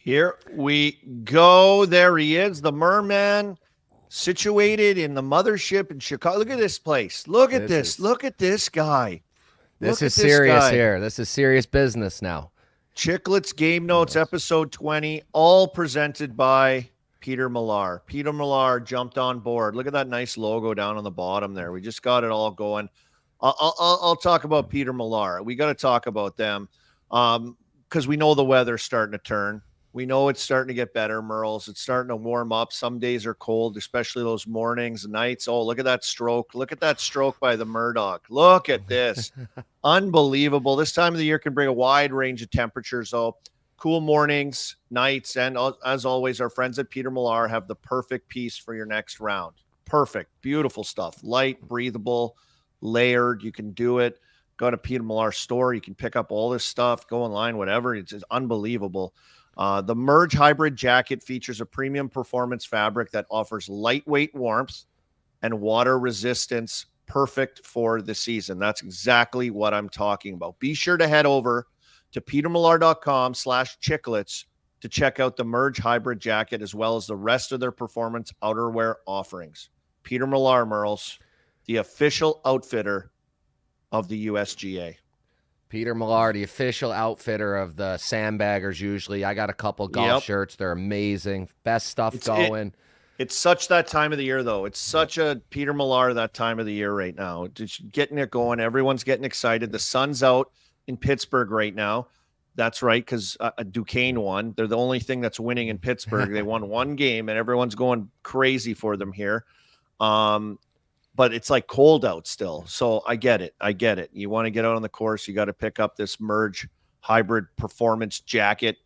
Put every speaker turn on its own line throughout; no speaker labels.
Here we go. There he is, the Merman, situated in the mothership in Chicago. Look at this place. Look at this. Look at this guy.
This is serious here. This is serious business now.
Chicklets Game Notes, episode 20, all presented by Peter Millar. Peter Millar jumped on board. Look at that nice logo down on the bottom there. We just got it all going. I'll talk about Peter Millar. We got to talk about them because we know the weather's starting to turn. We know it's starting to get better, Merles. It's starting to warm up. Some days are cold, especially those mornings and nights. Oh, look at that stroke. Look at that stroke by the Murdoch. Look at this. Unbelievable. This time of the year can bring a wide range of temperatures, though. Cool mornings, nights, and as always, our friends at Peter Millar have the perfect piece for your next round. Perfect. Beautiful stuff. Light, breathable, layered. You can do it. Go to Peter Millar store. You can pick up all this stuff. Go online, whatever. It's unbelievable. The Merge Hybrid Jacket features a premium performance fabric that offers lightweight warmth and water resistance, perfect for the season. That's exactly what I'm talking about. Be sure to head over to petermillar.com/chicklets to check out the Merge Hybrid Jacket as well as the rest of their performance outerwear offerings. Peter Millar, Merles, the official outfitter of the USGA.
Peter Millar, the official outfitter of the Sandbaggers usually. I got a couple golf shirts. They're amazing. Best stuff going.
It's such that time of the year, though. It's such a Peter Millar that time of the year right now. Just getting it going. Everyone's getting excited. The sun's out in Pittsburgh right now. That's right, because Duquesne won. They're the only thing that's winning in Pittsburgh. They won one game, and everyone's going crazy for them here. But it's like cold out still. So I get it. You want to get out on the course, you got to pick up this Merge Hybrid Performance Jacket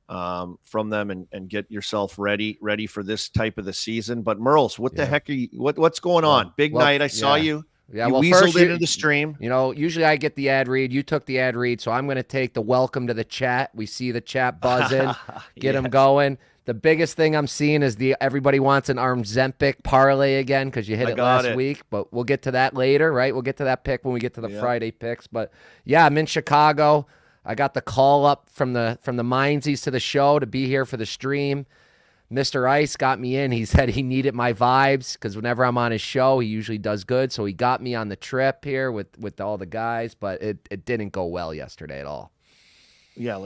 from them and get yourself ready for this type of the season. But Merles, what the heck are you, what's going on? Big night. I saw you.
Yeah,
you
well,
weaseled
first
into the stream.
You know, usually I get the ad read. You took the ad read, so I'm going to take the welcome to the chat. We see the chat buzzing, get them going. The biggest thing I'm seeing is everybody wants an Armzempic parlay again because you hit it last week, but we'll get to that later, right? We'll get to that pick when we get to the Friday picks. But yeah, I'm in Chicago. I got the call up from the Mindsies to the show to be here for the stream. Mr. Ice got me in. He said he needed my vibes because whenever I'm on his show, he usually does good. So he got me on the trip here with all the guys, but it didn't go well yesterday at all.
Yeah,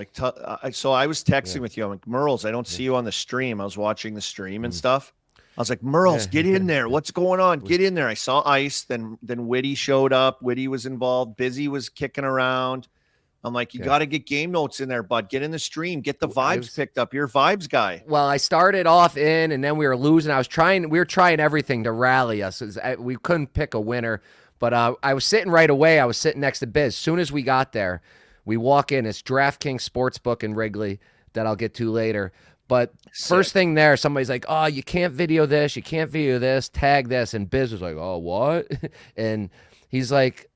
so I was texting with you. I'm like, Merles, I don't see you on the stream. I was watching the stream and stuff. I was like, Merles, get in there. What's going on? Get in there. I saw Ice. Then Whitty showed up. Whitty was involved. Busy was kicking around. I'm like, you got to get game notes in there, bud. Get in the stream. Get the vibes picked up. You're a vibes guy.
Well, I started off in, and then we were losing. We were trying everything to rally us. We couldn't pick a winner, but I was sitting right away. I was sitting next to Biz. As soon as we got there, we walk in. It's DraftKings Sportsbook in Wrigley that I'll get to later. But first thing there, somebody's like, oh, you can't video this. You can't video this. Tag this. And Biz was like, oh, what? And he's like,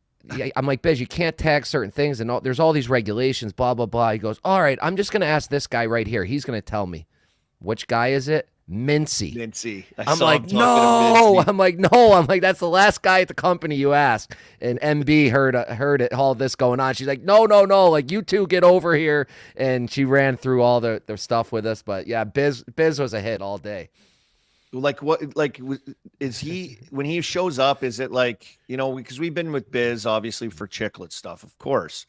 I'm like, Biz, you can't tag certain things. And there's all these regulations, blah, blah, blah. He goes, all right, I'm just going to ask this guy right here. He's going to tell me. Which guy is it? Mincy. I'm like, no. I'm like, that's the last guy at the company you asked. And MB heard it, all this going on. She's like, no. Like, you two get over here. And she ran through all their stuff with us. But yeah, Biz was a hit all day.
Like what? Like is he when he shows up? Is it like, you know, because we've been with Biz obviously for Chiclet stuff, of course,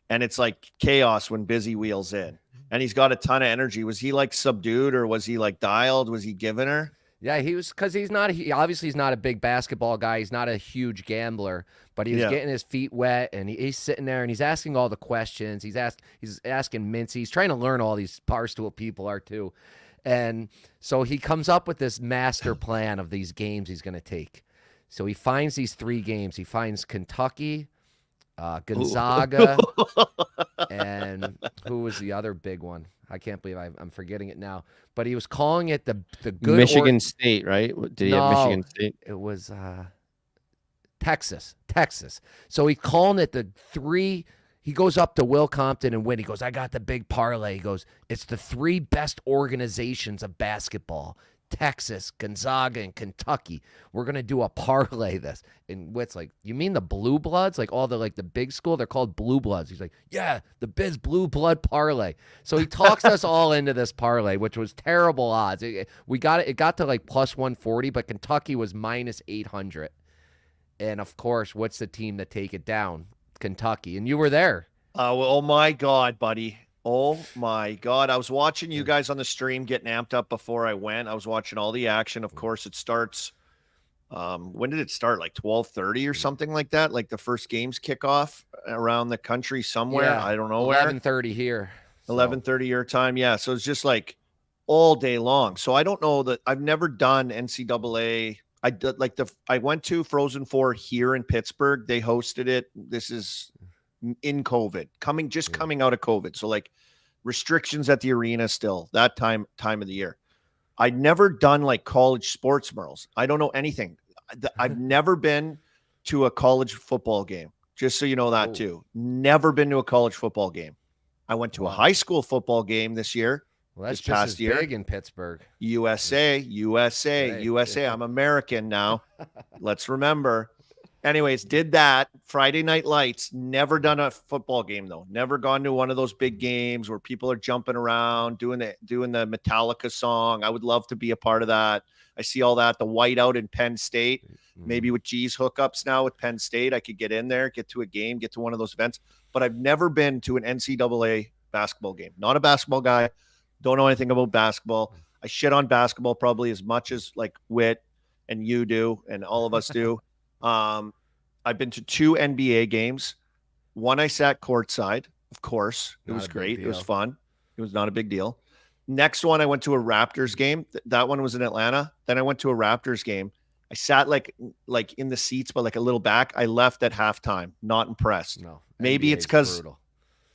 and it's like chaos when Busy wheels in, and he's got a ton of energy. Was he like subdued, or was he like dialed? Was he giving her?
Yeah, he was, because obviously he's not a big basketball guy. He's not a huge gambler, but he was getting his feet wet, and he's sitting there and he's asking all the questions. He's asking Mincy. He's trying to learn all these Barstool people are too. And so he comes up with this master plan of these games he's going to take. So he finds these 3 games. He finds Kentucky, Gonzaga, and who was the other big one? I can't believe I'm forgetting it now. But he was calling it the good
Michigan State, right? Did he have Michigan State?
It was Texas. So he's calling it the 3. He goes up to Will Compton and Win. He goes, I got the big parlay. He goes, it's the 3 best organizations of basketball. Texas, Gonzaga, and Kentucky. We're gonna do a parlay this. And Witt's like, you mean the Blue Bloods? Like all the big school, they're called Blue Bloods. He's like, yeah, the Biz Blue Blood parlay. So he talks us all into this parlay, which was terrible odds. It got to like plus 140, but Kentucky was minus 800. And of course, what's the team that take it down? Kentucky. And you were there.
Oh my God, buddy. Oh my God. I was watching you guys on the stream getting amped up before I went. I was watching all the action. Of course, it starts. When did it start? Like 12:30 or something like that? Like the first games kick off around the country somewhere.
Yeah,
I don't know where.
11:30 here.
11:30 your time. Yeah. So it's just like all day long. So I don't know that I've never done NCAA. I went to Frozen Four here in Pittsburgh. They hosted it. This is in COVID, coming out of COVID. So like restrictions at the arena still that time of the year. I'd never done like college sports, Merles. I don't know anything. I've never been to a college football game. Just so you know that too. Never been to a college football game. I went to a high school football game this year.
Well, that's
this
just
past
as
year.
big in Pittsburgh.
USA.
Right.
I'm American now. Let's remember. Anyways, did that Friday Night Lights. Never done a football game though. Never gone to one of those big games where people are jumping around doing the Metallica song. I would love to be a part of that. I see all that. The whiteout in Penn State. Maybe with G's hookups now with Penn State, I could get in there, get to a game, get to one of those events. But I've never been to an NCAA basketball game. Not a basketball guy. Don't know anything about basketball. I shit on basketball probably as much as like Whit and you do and all of us do. I've been to 2 NBA games. One I sat courtside, of course. It was great. It was fun. It was not a big deal. Next one, I went to a Raptors game. That one was in Atlanta. Then I went to a Raptors game. I sat like in the seats, but like a little back. I left at halftime. Not impressed.
No,
maybe
NBA
it's because
brutal.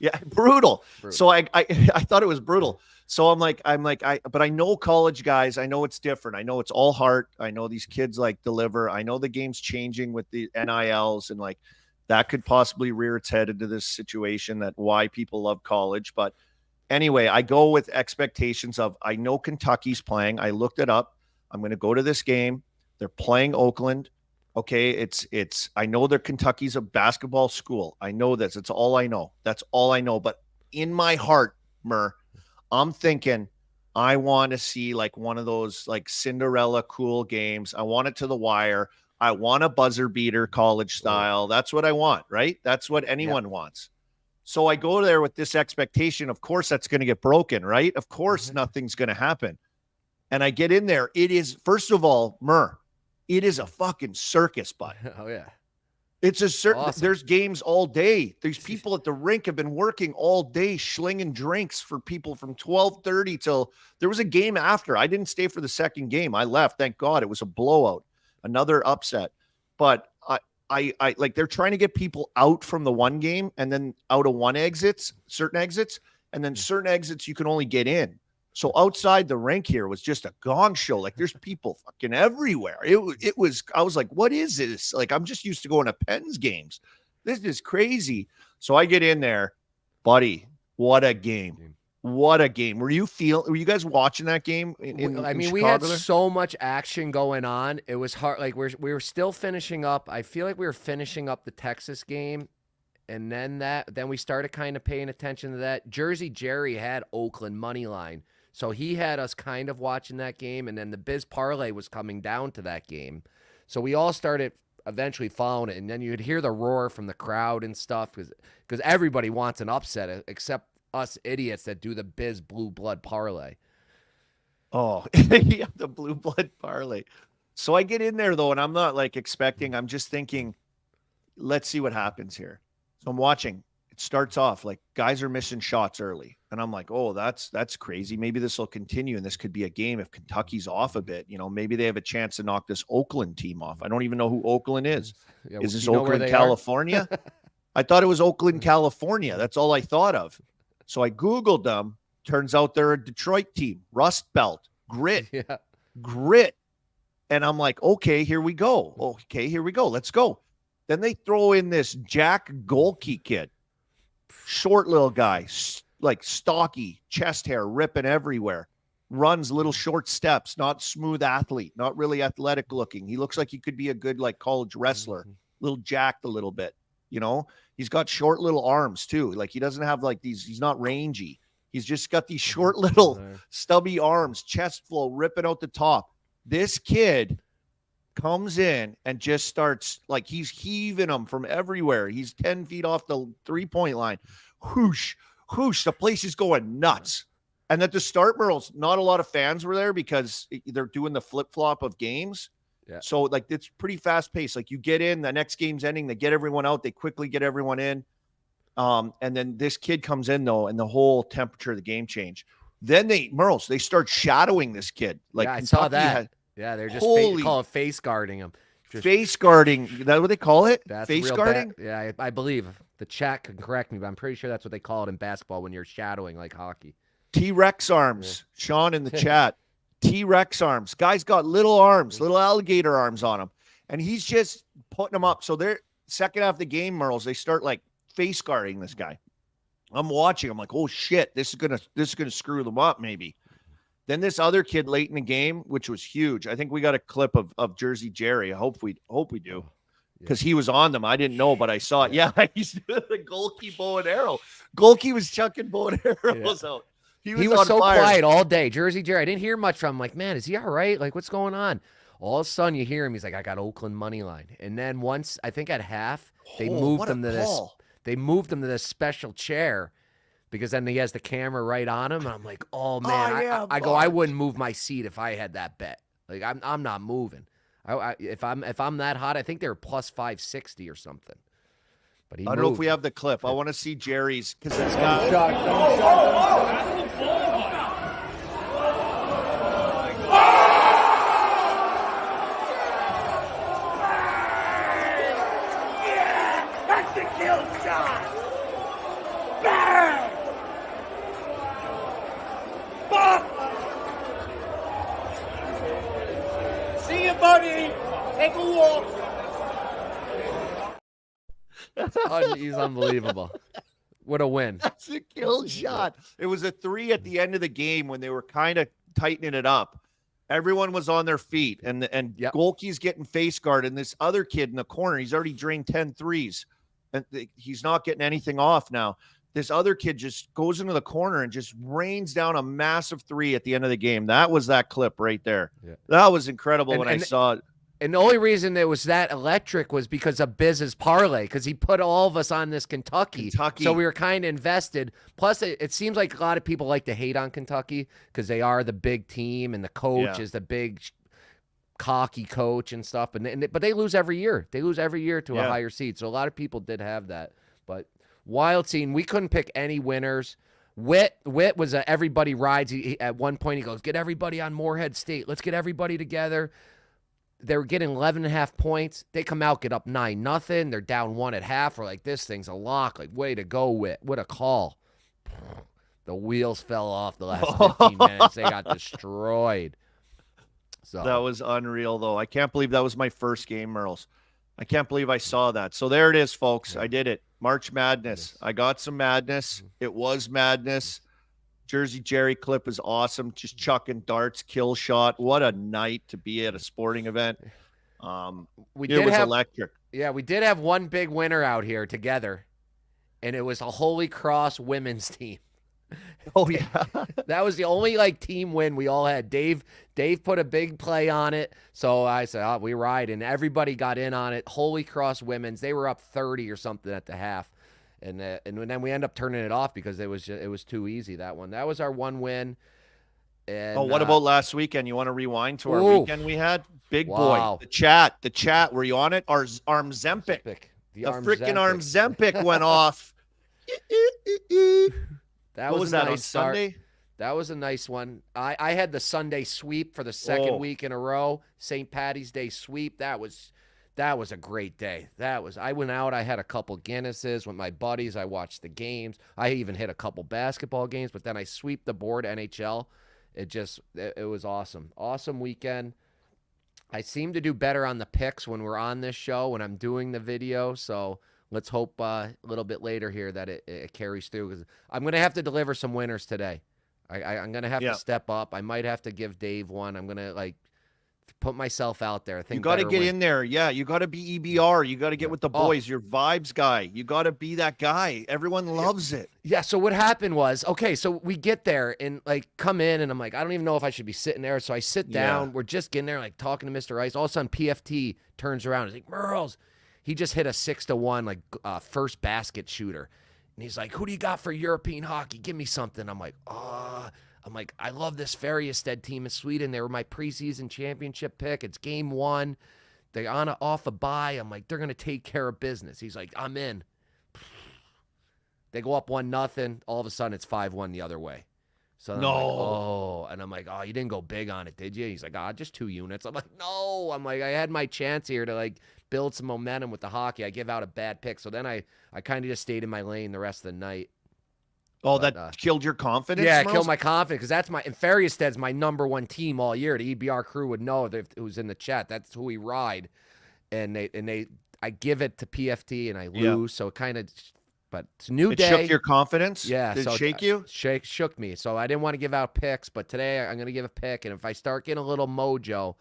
Yeah, brutal. So I thought it was brutal. So I'm like, but I know college guys. I know it's different. I know it's all heart. I know these kids like deliver. I know the game's changing with the NILs and like that could possibly rear its head into this situation that why people love college. But anyway, I go with expectations of, I know Kentucky's playing. I looked it up. I'm going to go to this game. They're playing Oakland. Okay, I know that Kentucky's a basketball school. I know this. It's all I know. That's all I know. But in my heart, I'm thinking I want to see like one of those like Cinderella cool games. I want it to the wire. I want a buzzer beater college style. That's what I want, right? That's what anyone wants. So I go there with this expectation. Of course, that's going to get broken, right? Of course, nothing's going to happen. And I get in there. It is, first of all, it is a fucking circus, bud.
Oh, yeah.
It's a certain,
Awesome.
There's games all day. These people at the rink have been working all day, slinging drinks for people from 12:30 till there was a game after. I didn't stay for the second game. I left. Thank God. It was a blowout, another upset. But I like they're trying to get people out from the one game and then out of certain exits, and then certain exits you can only get in. So outside the rink here was just a gong show. Like there's people fucking everywhere. It was, I was like, what is this? Like, I'm just used to going to Pens games. This is crazy. So I get in there, buddy. What a game. What a game. Were you guys watching that game?
We had so much action going on. It was hard. Like we were still finishing up. I feel like we were finishing up the Texas game. And then we started kind of paying attention to that. Jersey Jerry had Oakland money line. So he had us kind of watching that game, and then the Biz Parlay was coming down to that game. So we all started eventually following it, and then you'd hear the roar from the crowd and stuff because everybody wants an upset except us idiots that do the Biz Blue Blood Parlay.
Oh, yeah, the Blue Blood Parlay. So I get in there, though, and I'm not like expecting. I'm just thinking, let's see what happens here. So I'm watching. It starts off like guys are missing shots early. And I'm like, oh, that's crazy. Maybe this will continue. And this could be a game if Kentucky's off a bit. You know, maybe they have a chance to knock this Oakland team off. I don't even know who Oakland is.
Yeah,
is this Oakland, California? I thought it was Oakland, California. That's all I thought of. So I Googled them. Turns out they're a Detroit team. Rust Belt. Grit.
Yeah.
Grit. And I'm like, okay, here we go. Okay, here we go. Let's go. Then they throw in this Jack Golke kid. Short little guy, like stocky, chest hair ripping everywhere. runs little short steps, not smooth athlete, not really athletic looking. He looks like he could be a good like college wrestler, little jacked a little bit, you know. He's got short little arms too. Like he doesn't have like these, he's not rangy. He's just got these short little stubby arms, chest flow ripping out the top. This kid comes in and just starts like he's heaving them from everywhere. He's 10 feet off the 3-point line. Whoosh, whoosh. The place is going nuts. And at the start, Merles, not a lot of fans were there because they're doing the flip-flop of games. Yeah. So, like, it's pretty fast-paced. Like, you get in, the next game's ending, they get everyone out, they quickly get everyone in. And then this kid comes in, though, and the whole temperature of the game changed. Then they start shadowing this kid. Like,
yeah, I saw that. They're just call it face guarding him.
Face guarding. Is that what they call it?
That's
face guarding?
Yeah, I believe. The chat can correct me, but I'm pretty sure that's what they call it in basketball when you're shadowing like hockey.
T-Rex arms. Yeah. Sean in the chat. T-Rex arms. Guy's got little arms, little alligator arms on him. And he's just putting them up. So they're second half of the game, Merles, they start like face guarding this guy. I'm watching. I'm like, oh shit, this is gonna screw them up, maybe. Then this other kid late in the game, which was huge. I think we got a clip of Jersey Jerry. I hope we do. Because he was on them. I didn't know, but I saw it. Yeah, he's doing the goalkeeper bow and arrow. Goalkeeper was chucking bow and arrows out. He was
so
fire.
Quiet all day. Jersey Jerry. I didn't hear much from him. Like, man, is he all right? Like, what's going on? All of a sudden, you hear him. He's like, I got Oakland money line. And then once, I think at half, they moved him to this. They moved him to this special chair because then he has the camera right on him. And I'm like, oh man, I go, I wouldn't move my seat if I had that bet. Like, I'm not moving. If I'm that hot, I think they were plus 560 or something. But I
don't know if we have the clip. I want to see Jerry's because it's got.
That's the kill shot. Bang! Fuck! See you, buddy. Take a walk.
He's unbelievable. What a win.
That's a kill shot. It was a 3 at the end of the game when they were kind of tightening it up. Everyone was on their feet, and Golke's getting face guard, and this other kid in the corner, he's already drained 10 threes, and he's not getting anything off now. This other kid just goes into the corner and just rains down a massive 3 at the end of the game. That was that clip right there. Yeah. That was incredible when I saw it.
And the only reason it was that electric was because of Biz's parlay, because he put all of us on this Kentucky. So we were kind of invested. Plus, it seems like a lot of people like to hate on Kentucky because they are the big team and the coach is the big cocky coach and stuff. But they lose every year. They lose every year to a higher seed. So a lot of people did have that. But wild scene. We couldn't pick any winners. Witt was a everybody rides. At one point, he goes, get everybody on Morehead State. Let's get everybody together. They were getting 11.5 points. They come out, get up 9-0. They're down 1 at half. We're like, this thing's a lock. Like, way to go, Witt. What a call. The wheels fell off the last 15 minutes. They got destroyed. So
that was unreal, though. I can't believe that was my first game, Merles. I can't believe I saw that. So there it is, folks. I did it. March Madness. I got some madness. It was madness. Jersey Jerry clip is awesome. Just chucking darts, kill shot. What a night to be at a sporting event. It was electric.
Yeah, we did have one big winner out here together, and it was a Holy Cross women's team.
Oh, yeah.
That was the only, team win we all had. Dave put a big play on it, so I said, we ride, and everybody got in on it. Holy Cross women's. They were up 30 or something at the half. And then we end up turning it off because it was too easy, that one. That was our one win. And,
what about last weekend? You want to rewind to our weekend we had? Big boy. The chat. Were you on it? Our Armzempic. The freaking Armzempic went off.
That was
that
nice
on Sunday?
That was a nice one. I had the Sunday sweep for the second week in a row. St. Patty's Day sweep. That was a great day. I went out. I had a couple Guinnesses with my buddies. I watched the games. I even hit a couple basketball games, but then I sweep the board NHL. It was awesome. Awesome weekend. I seem to do better on the picks when we're on this show, when I'm doing the video. So let's hope a little bit later here that it carries through, because I'm going to have to deliver some winners today. I'm gonna have to step up. I might have to give Dave one. I'm gonna put myself out there. I think
you got to get
win.
in there. Yeah, you got to be EBR. You got to get with the boys. Your vibes guy. You got to be that guy. Everyone loves it.
Yeah. So what happened was, okay, so we get there and come in, and I'm like, I don't even know if I should be sitting there. So I sit down. We're just getting there, talking to Mr. Ice. All of a sudden, PFT turns around. He's like, Merles. He just hit a 6-1 first basket shooter, and he's like, who do you got for European hockey? Give me something. I'm like, I love this Färjestad team in Sweden. They were my preseason championship pick. It's game 1. They're off a bye. I'm like, they're going to take care of business. He's like, I'm in. They go up 1-0. All of a sudden, it's 5-1 the other way. So I'm like, oh, you didn't go big on it, did you? He's like, just 2 units. I'm like, no. I'm like, I had my chance here to build some momentum with the hockey. I give out a bad pick. So then I kind of just stayed in my lane the rest of the night.
Oh, that killed your confidence?
Yeah, it killed my confidence because that's and Färjestad's my #1 team all year. The EBR crew would know if it was in the chat. That's who we ride, and I give it to PFT and I lose. So it kind of, but it's a new day.
It shook your confidence.
Yeah,
Did it shake you?
Shook me. So I didn't want to give out picks, but today I'm going to give a pick, and if I start getting a little mojo,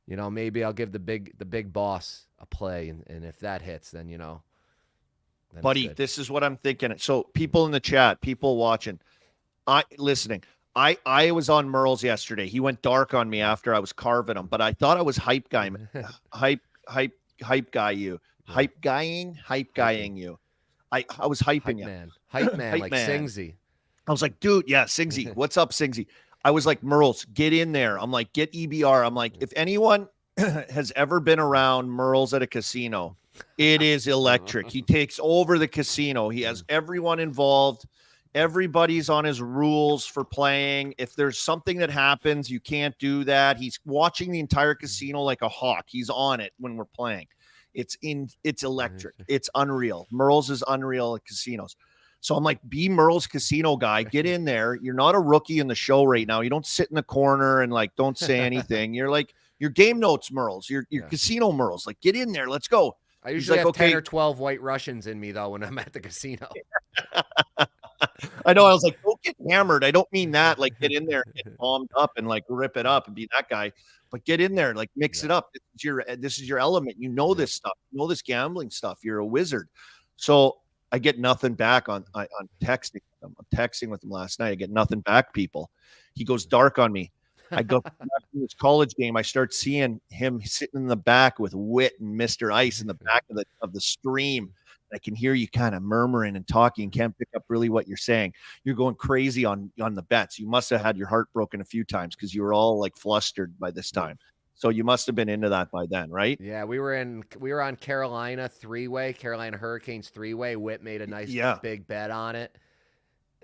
maybe I'll give the big boss a play, and if that hits, then
Buddy, this is what I'm thinking. So people in the chat, people watching, I was on Merle's yesterday. He went dark on me after I was carving him, but I thought I was hype guying you. I was hyping you.
Hype man, like Singsy.
I was like, dude, yeah, Singsy. What's up, Singsy? I was like, Merle's, get in there. I'm like, get EBR. I'm like, if anyone has ever been around Merle's at a casino, it is electric. He takes over the casino. He has everyone involved. Everybody's on his rules for playing. If there's something that happens, you can't do that. He's watching the entire casino like a hawk. He's on it when we're playing. It's electric. It's unreal. Merle's is unreal at casinos. So I'm like, be Merle's casino guy. Get in there. You're not a rookie in the show right now. You don't sit in the corner and don't say anything. You're like, your game notes Merle's, your casino Merle's. Like, get in there. Let's go.
I usually have 10 or 12 white Russians in me, though, when I'm at the casino.
I know. I was like, don't get hammered. I don't mean that. Get in there and get bombed up and rip it up and be that guy. But get in there, mix it up. This is your element. You know this stuff. You know this gambling stuff. You're a wizard. So I get nothing back on texting. I'm texting with him last night. I get nothing back, people. He goes dark on me. I go back to this college game. I start seeing him sitting in the back with Wit and Mr. Ice in the back of the stream. I can hear you kind of murmuring and talking. Can't pick up really what you're saying. You're going crazy on the bets. You must have had your heart broken a few times because you were all flustered by this time. So you must have been into that by then, right?
Yeah, we were on Carolina Carolina Hurricanes 3-way. Wit made a nice big bet on it,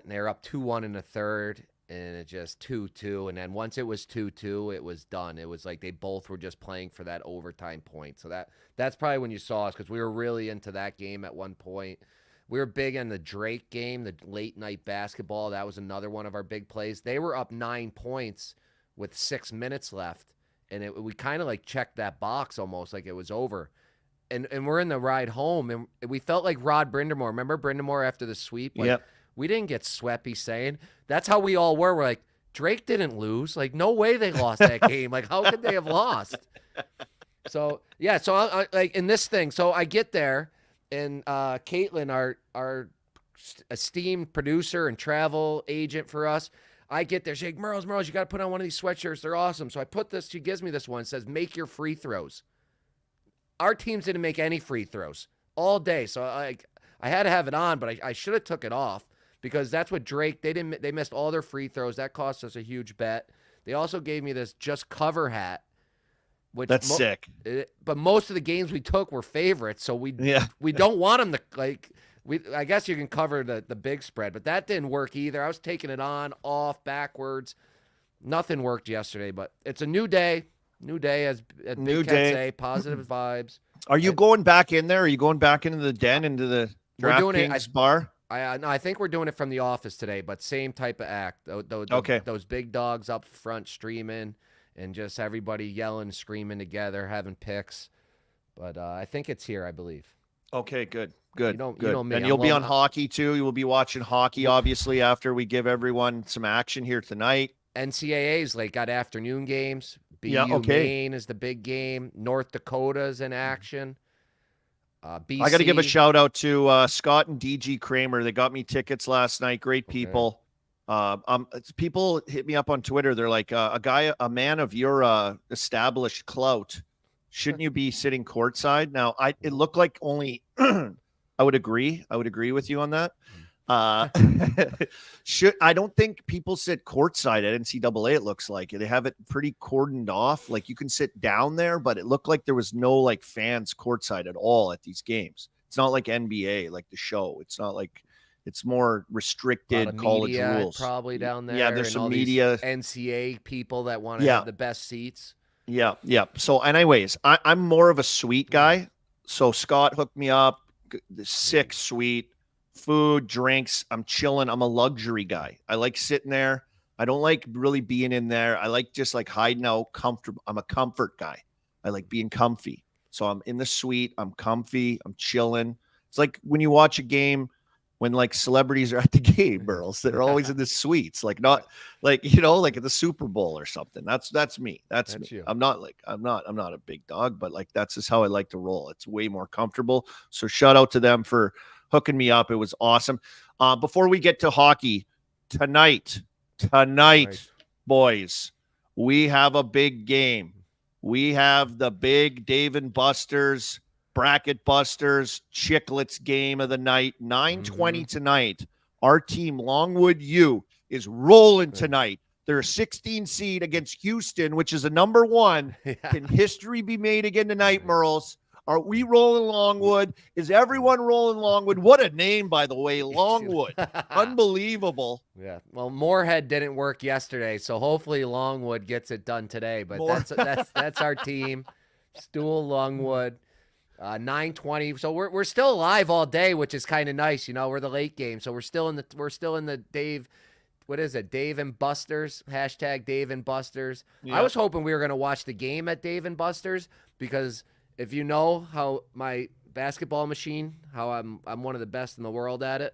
and they were up 2-1 in the third. And it just 2-2. And then once it was 2-2, it was done. It was like they both were just playing for that overtime point. So that's probably when you saw us, because we were really into that game at one point. We were big on the Drake game, the late night basketball. That was another one of our big plays. They were up 9 points with 6 minutes left. And we kind of checked that box almost like it was over. And we're in the ride home, and we felt like Rod Brindamore. Remember Brindamore after the sweep?
Yep.
We didn't get swept, he's saying. That's how we all were. We're like, Drake didn't lose. No way they lost that game. How could they have lost? So, yeah. So, I in this thing, so I get there, and Caitlin, our esteemed producer and travel agent for us, I get there. She's like, Merles, you got to put on one of these sweatshirts. They're awesome. So I put this. She gives me this one. It says, make your free throws. Our teams didn't make any free throws all day. So I had to have it on, but I should have took it off. Because that's what Drake, they missed all their free throws. That cost us a huge bet. They also gave me this Just Cover hat.
That's sick.
But most of the games we took were favorites, so we don't want them to, I guess you can cover the big spread, but that didn't work either. I was taking it on, off, backwards. Nothing worked yesterday, but it's a new day. New day, as Big Cat say, positive vibes.
Are you going back in there? Are you going back into the den, into the DraftKings bar?
No, I think we're doing it from the office today, but same type of act.
Okay.
Those big dogs up front streaming and just everybody yelling, screaming together, having picks. But I think it's here, I believe.
Okay, good. Good.
You know
Good.
me.
And
I'm
you'll be
low-
on hockey too. You will be watching hockey, obviously, after we give everyone some action here tonight.
NCAA's like got afternoon games. BU
Yeah, okay.
Maine is the big game. North Dakota's in action. BC.
I got to give a shout out to Scott and DG Kramer. They got me tickets last night. Great people. People hit me up on Twitter. They're like, a man of your established clout, shouldn't you be sitting courtside? Now, it looked like only I would agree. I would agree with you on that. I don't think people sit courtside at NCAA. It looks like they have it pretty cordoned off. Like you can sit down there, but it looked like there was no like fans courtside at all at these games. It's not like NBA, like the show. It's not like it's more restricted college
media
rules.
Probably down there.
Yeah, there's
and
some
all
media.
these NCAA people that want to have the best seats.
Yeah, yeah. So, anyways, I'm more of a suite guy. So Scott hooked me up. Sick suite. Food, drinks. I'm chilling. I'm a luxury guy. I like sitting there. I don't like really being in there. I like just like hiding out comfortable. I'm a comfort guy. I like being comfy. So I'm in the suite. I'm comfy. I'm chilling. It's like when you watch a game when like celebrities are at the game, girls. They're always in the suites, like not like, like at the Super Bowl or something. That's me. That's me.
You.
I'm not a big dog, but like that's just how I like to roll. It's way more comfortable. So shout out to them for hooking me up. It was awesome. Before we get to hockey tonight, boys, we have a big game. We have the big Dave & Buster's Bracket Busters Chicklets game of the night, 9:20 tonight. Our team, Longwood U, is rolling tonight. They're a 16 seed against Houston, which is a number 1. Can history be made again tonight, Merles? Are we rolling Longwood? Is everyone rolling Longwood? What a name, by the way, Longwood. Unbelievable.
Yeah. Well, Moorhead didn't work yesterday, so hopefully Longwood gets it done today. But that's our team. Stool Longwood. 9:20. So we're still alive all day, which is kind of nice. We're the late game, so we're still in the Dave. What is it? Dave & Buster's #, Dave & Buster's. Yep. I was hoping we were going to watch the game at Dave & Buster's because if you know how my basketball machine, how I'm one of the best in the world at it.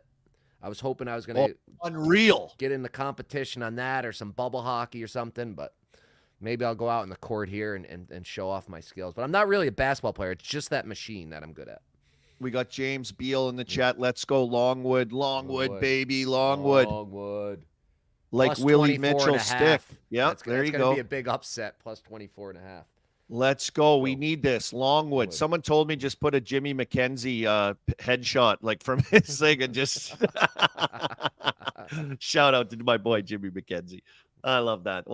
I was hoping I was going to
unreal
get in the competition on that or some bubble hockey or something, but maybe I'll go out in the court here and show off my skills. But I'm not really a basketball player. It's just that machine that I'm good at.
We got James Beal in the chat. Let's go Longwood, baby, Longwood. Like
plus
Willie Mitchell stick. Yeah, there you go.
That's going to be a big upset, plus 24.5.
Let's go. We need this. Longwood. Someone told me just put a Jimmy McKenzie headshot like from his thing and just shout out to my boy Jimmy McKenzie. I love that.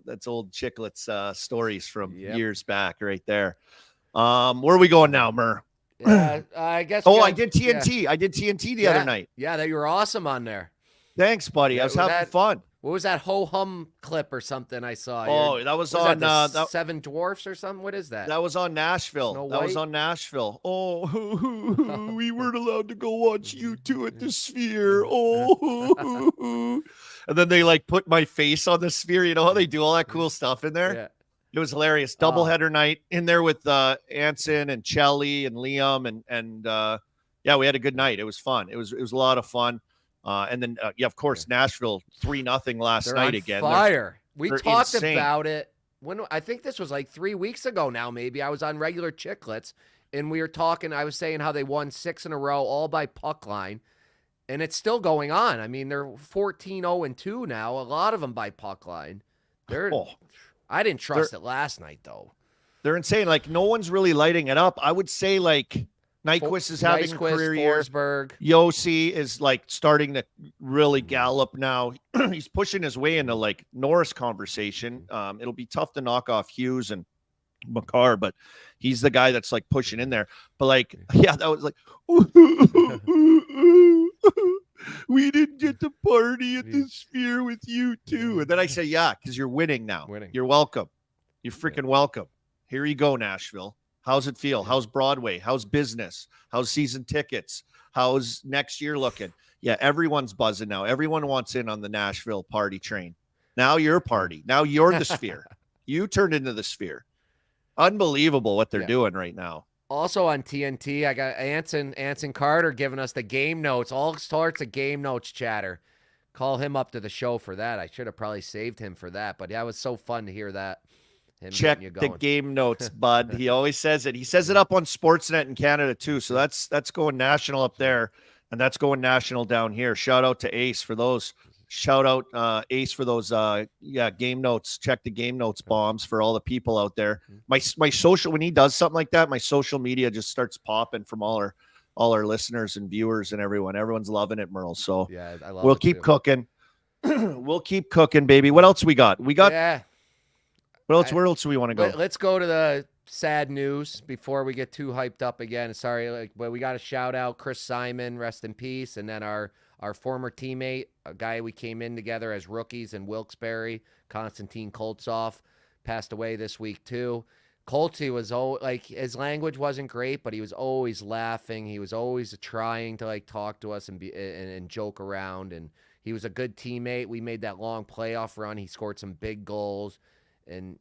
That's old Chicklets stories from years back right there. Where are we going now, Mur?
I guess.
I did TNT. I did TNT the other night.
Yeah, that you were awesome on there.
Thanks, buddy. I was having fun.
What was that ho-hum clip or something I saw?
That was on
the Seven Dwarfs or something? What is that?
That was on Nashville. That was on Nashville. Oh, we weren't allowed to go watch U2 at the Sphere. Oh, and then they like put my face on the Sphere. You know how they do all that cool stuff in there?
Yeah.
It was hilarious. Doubleheader night in there with Anson and Chelly and Liam and we had a good night. It was fun. It was a lot of fun. And then, of course, Nashville 3-0 last night again.
Fire. We talked
insane.
about it when I think this was like 3 weeks ago now. Maybe I was on regular Chicklets and we were talking. I was saying how they won 6 in a row, all by puck line, and it's still going on. I mean, they're 14-0-2 now. A lot of them by puck line. I didn't trust it last night though.
They're insane. Like no one's really lighting it up. I would say like. Nyquist is having a career year. Yossi is like starting to really gallop now. He's pushing his way into like Norris conversation. It'll be tough to knock off Hughes and Makar, but he's the guy that's like pushing in there. But like, that was like, we didn't get to party at the Sphere with you too. And then I say, because you're winning now. You're welcome. You're freaking welcome. Here you go, Nashville. How's it feel? How's Broadway? How's business? How's season tickets? How's next year looking? Yeah, everyone's buzzing now. Everyone wants in on the Nashville party train. Now you're party. Now you're the Sphere. You turned into the Sphere. Unbelievable what they're doing right now.
Also on TNT, I got Anson Carter giving us the game notes, all sorts of game notes chatter. Call him up to the show for that. I should have probably saved him for that, but that was so fun to hear that.
Check the game notes, bud. He always says it. He says it up on Sportsnet in Canada too. So that's going national up there, and that's going national down here. Shout out to Ace for those. Shout out Ace for those game notes. Check the game notes bombs for all the people out there. My social, when he does something like that, my social media just starts popping from all our listeners and viewers and everyone. Everyone's loving it, Merle. So
yeah, I love
we'll
it
keep
too.
cooking. We'll keep cooking, baby. What else we got?
Yeah.
Where else do we want to go?
Let's go to the sad news before we get too hyped up again. Sorry, but we got to shout out Chris Simon, rest in peace, and then our former teammate, a guy we came in together as rookies in Wilkes-Barre, Konstantin Koltsov, passed away this week too. Coltsy was his language wasn't great, but he was always laughing. He was always trying to talk to us and joke around, and he was a good teammate. We made that long playoff run. He scored some big goals. And,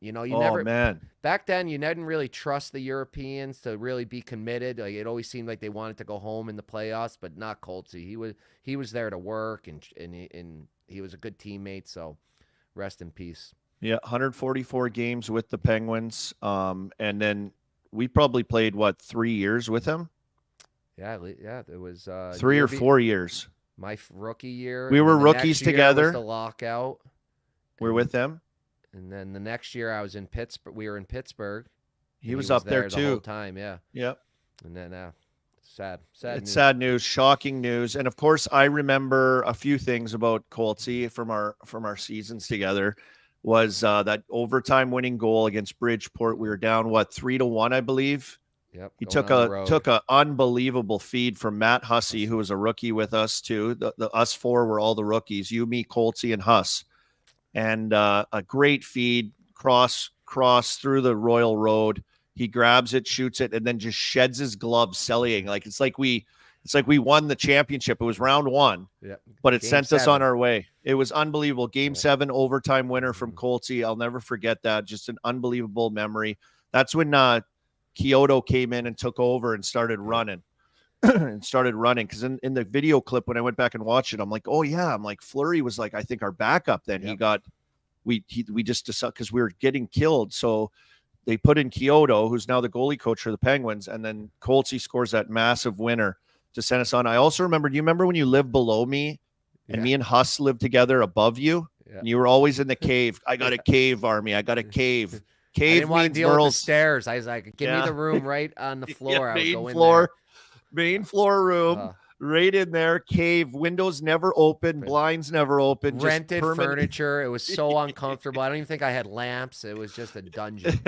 back then, you didn't really trust the Europeans to really be committed. It always seemed like they wanted to go home in the playoffs, but not Coltsy. He was there to work, and he was a good teammate, so rest in peace.
Yeah, 144 games with the Penguins. And then we probably played, 3 years with him?
Yeah, it was
3 or 4 years.
My rookie year.
We were rookies together.
Was the lockout.
We're with them.
And then the next year I was in Pittsburgh. We were in Pittsburgh.
He was up there too.
The whole time, yeah.
Yep.
And then sad
it's
news.
Sad news, shocking news. And of course, I remember a few things about Coltsy from our seasons together. Was that overtime winning goal against Bridgeport? We were down 3-1, I believe.
Yep.
He took a unbelievable feed from Matt Hussey, who was a rookie with us too. The us four were all the rookies. You, me, Coltsy, and Huss. And a great feed, cross through the Royal Road. He grabs it, shoots it, and then just sheds his glove, selling. It's like we won the championship. It was round 1, but it sent us on our way. It was unbelievable. Game 7 overtime winner from Coltsy. I'll never forget that. Just an unbelievable memory. That's when Kyoto came in and took over and started running. Because in the video clip, when I went back and watched it, I'm like, oh yeah, Fleury was I think our backup then. Yep. We just decided, because we were getting killed, so they put in Kyoto, who's now the goalie coach for the Penguins, and then Coltsy scores that massive winner to send us on. I also remember, do you remember when you lived below me and me and Huss lived together above you? Yeah. And you were always in the cave. I got a cave, Army. I got a cave. Cave.
I didn't want to deal with the stairs. I was like, give me the room right on the floor. I would go in there.
Main floor room, right in there. Cave, windows never open, blinds never open.
Rented furniture. It was so uncomfortable. I don't even think I had lamps. It was just a dungeon.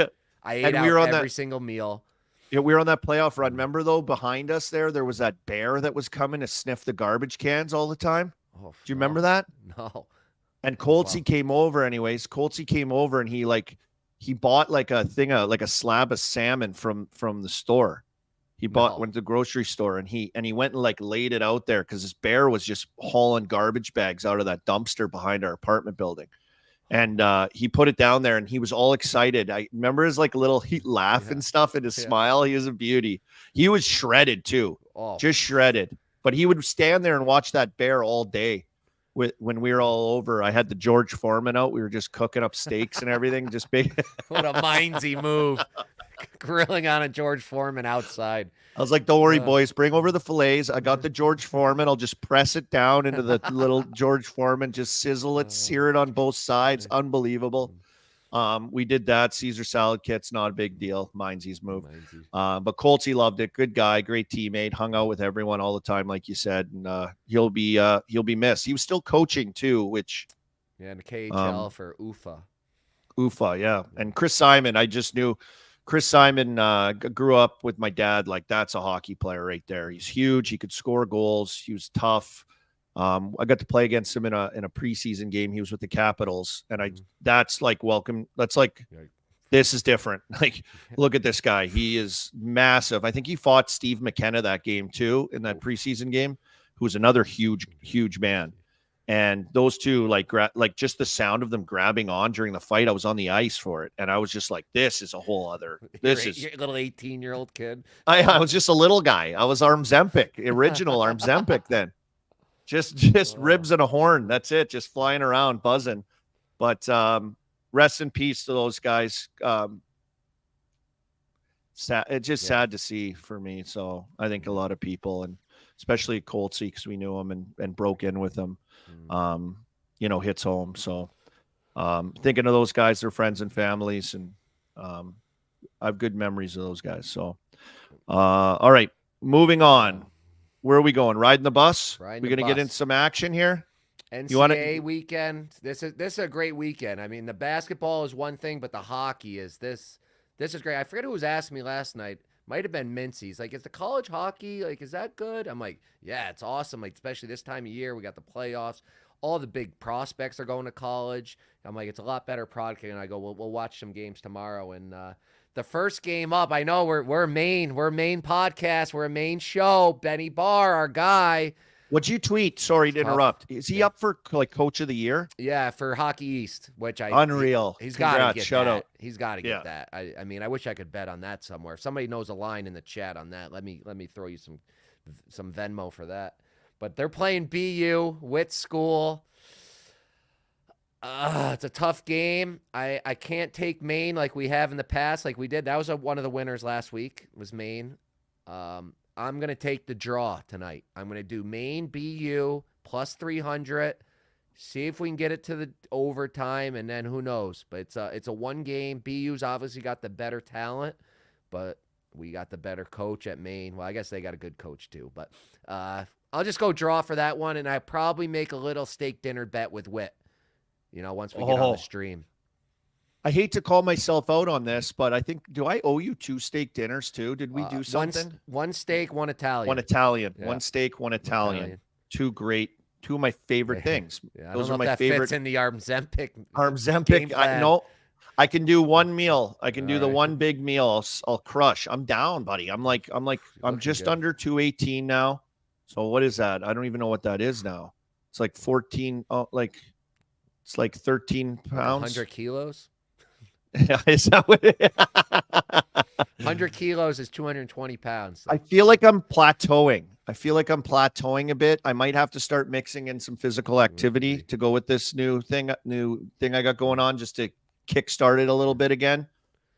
I ate out every single meal.
Yeah, we were on that playoff run. Remember, though, behind us there was that bear that was coming to sniff the garbage cans all the time. Do you remember that?
No.
And Coltsy came over anyways. Coltsy came over and he bought a slab of salmon from the store. He went to the grocery store and he went and laid it out there because this bear was just hauling garbage bags out of that dumpster behind our apartment building. And he put it down there and he was all excited. I remember his little laugh and stuff and his smile. He was a beauty. He was shredded too, just shredded. But he would stand there and watch that bear all day. When we were all over, I had the George Foreman out. We were just cooking up steaks and everything. Just big.
What a mindsy move. Grilling on a George Foreman outside.
I was like, don't worry, boys. Bring over the fillets. I got the George Foreman. I'll just press it down into the little George Foreman. Just sizzle it, sear it on both sides. Unbelievable. We did that. Caesar salad kit's not a big deal. Mindsy's move. But Coltsy loved it. Good guy, great teammate. Hung out with everyone all the time, like you said. And he'll be missed. He was still coaching too, which
in the KHL for UFA.
UFA, yeah. And Chris Simon, I just knew. Chris Simon grew up with my dad. That's a hockey player right there. He's huge. He could score goals. He was tough. I got to play against him in a preseason game. He was with the Capitals, and that's welcome. That's this is different. Look at this guy. He is massive. I think he fought Steve McKenna that game too in that preseason game, who was another huge man. And those two, like just the sound of them grabbing on during the fight, I was on the ice for it, and I was just like, "This is a whole other. This is
You're a little 18-year-old kid.
I was just a little guy. I was Armzempic, original Armzempic then. Just ribs and a horn. That's it. Just flying around, buzzing. But rest in peace to those guys. It's just sad to see for me. So I think a lot of people, and especially Coltsy, because we knew him and broke in with him, hits home. So thinking of those guys, their friends and families, and I have good memories of those guys. So all right, moving on. Where are we going? Riding the bus? We're going to get into some action here.
NCAA weekend. This is a great weekend. I mean, the basketball is one thing, but the hockey is this. This is great. I forget who was asking me last night. Might have been Mincy. He's like, is the college hockey, like, is that good? I'm like, yeah, it's awesome. Like, especially this time of year, we got the playoffs. All the big prospects are going to college. I'm like, it's a lot better product. And I go, we'll watch some games tomorrow. And the first game up, I know we're a Maine podcast. We're a Maine show. Benny Barr, our guy.
What'd you tweet? Sorry to interrupt. Is he up for like Coach of the Year?
Yeah, for Hockey East, which
unreal.
He's got to get
Shout
that.
out.
He's got to get that. I mean, I wish I could bet on that somewhere. If somebody knows a line in the chat on that, let me throw you some Venmo for that. But they're playing BU, Witt School. It's a tough game. I can't take Maine like we have in the past, like we did. That was one of the winners last week, was Maine. I'm going to take the draw tonight. I'm going to do Maine BU plus 300. See if we can get it to the overtime, and then who knows. But it's a one game. BU's obviously got the better talent, but we got the better coach at Maine. Well, I guess they got a good coach too. But I'll just go draw for that one, and I probably make a little steak dinner bet with Witt, once we get on the stream.
I hate to call myself out on this, but I think, do I owe you 2 steak dinners too? Did we do something?
One steak, one Italian.
One Italian.
Yeah.
One steak, one Italian. Two of my favorite things.
Yeah,
those
are
my
that
favorite.
Fits in the Armzempic.
I can do one meal. I can do the one big meal. I'll crush. I'm down, buddy. I'm just under 218 now. So what is that? I don't even know what that is now. It's like 14. It's like 13 pounds.
100 kilos.
Is that what it is?
100 kilos is 220 pounds.
I feel like I'm plateauing. A bit. I might have to start mixing in some physical activity to go with this new thing I got going on, just to kickstart it a little bit again.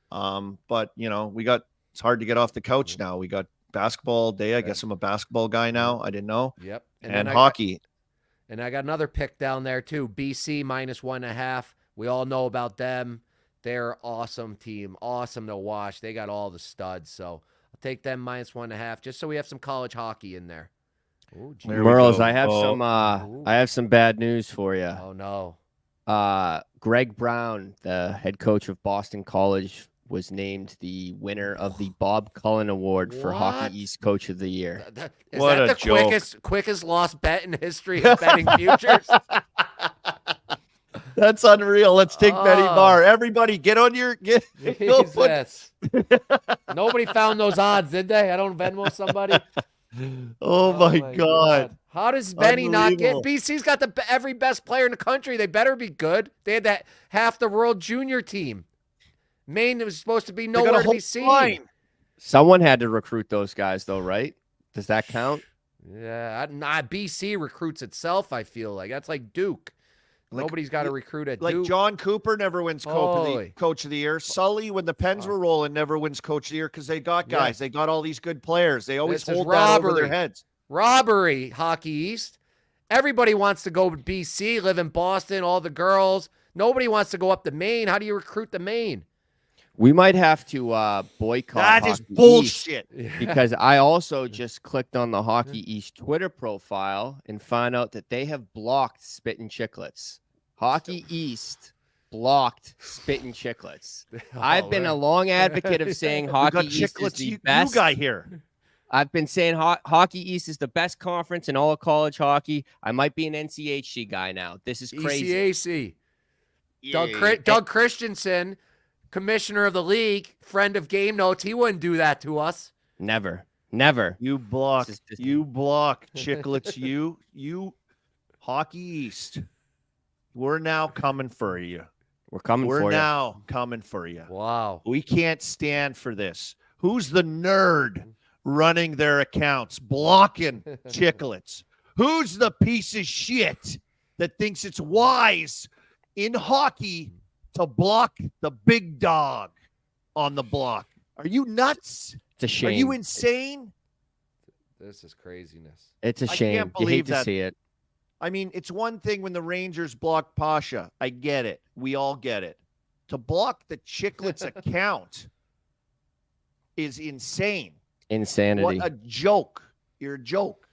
But it's hard to get off the couch now. We got basketball all day. I guess I'm a basketball guy now. I didn't know.
Yep.
And hockey.
And I got another pick down there too. BC minus 1.5. We all know about them. They're an awesome team, awesome to watch. They got all the studs, so I'll take them minus 1.5, just so we have some college hockey in there.
Ooh, Merles, I have some bad news for you.
Oh no.
Greg Brown, the head coach of Boston College, was named the winner of the Bob Cullen Award for Hockey East Coach of the Year.
Is that the joke. quickest lost bet in the history of betting futures?
That's unreal. Let's take Benny Barr. Everybody, go
Jesus. Nobody found those odds, did they? I don't Venmo somebody.
Oh my God.
How does Benny not get? BC's got every best player in the country. They better be good. They had that half the world junior team. Maine was supposed to be nowhere to be seen.
Someone had to recruit those guys, though, right? Does that count?
Yeah, BC recruits itself. I feel like that's like Duke. Nobody's got to recruit at Duke.
Like John Cooper never wins Coach of the Year. Sully, when the Pens were rolling, never wins Coach of the Year because they got guys. Yeah. They got all these good players. They always hold that over their heads.
Robbery, Hockey East. Everybody wants to go to BC, live in Boston, all the girls. Nobody wants to go up to Maine. How do you recruit the Maine?
We might have to boycott
That is bullshit.
Because I also just clicked on the Hockey East Twitter profile and found out that they have blocked Spittin' Chicklets. Hockey East blocked Spittin' Chicklets. I've been a long advocate of saying Hockey East is the best.
You guy here.
I've been saying Hockey East is the best conference in all of college hockey. I might be an NCHC guy now. This is crazy.
ECAC. Doug Christensen, commissioner of the league, friend of Game Notes, he wouldn't do that to us.
Never.
You block Chicklets. Hockey East. We're now coming for you.
We're coming for you.
We're now coming for you.
Wow.
We can't stand for this. Who's the nerd running their accounts, blocking Chicklets? Who's the piece of shit that thinks it's wise in hockey to block the big dog on the block? Are you nuts?
It's a shame.
Are you insane?
This is craziness.
It's a
I
shame.
can't
You
believe
hate to
that.
see it.
I mean, it's one thing when the Rangers block Pasha. I get it. We all get it. To block the Chicklets account is insane.
Insanity.
What a joke. You're a joke.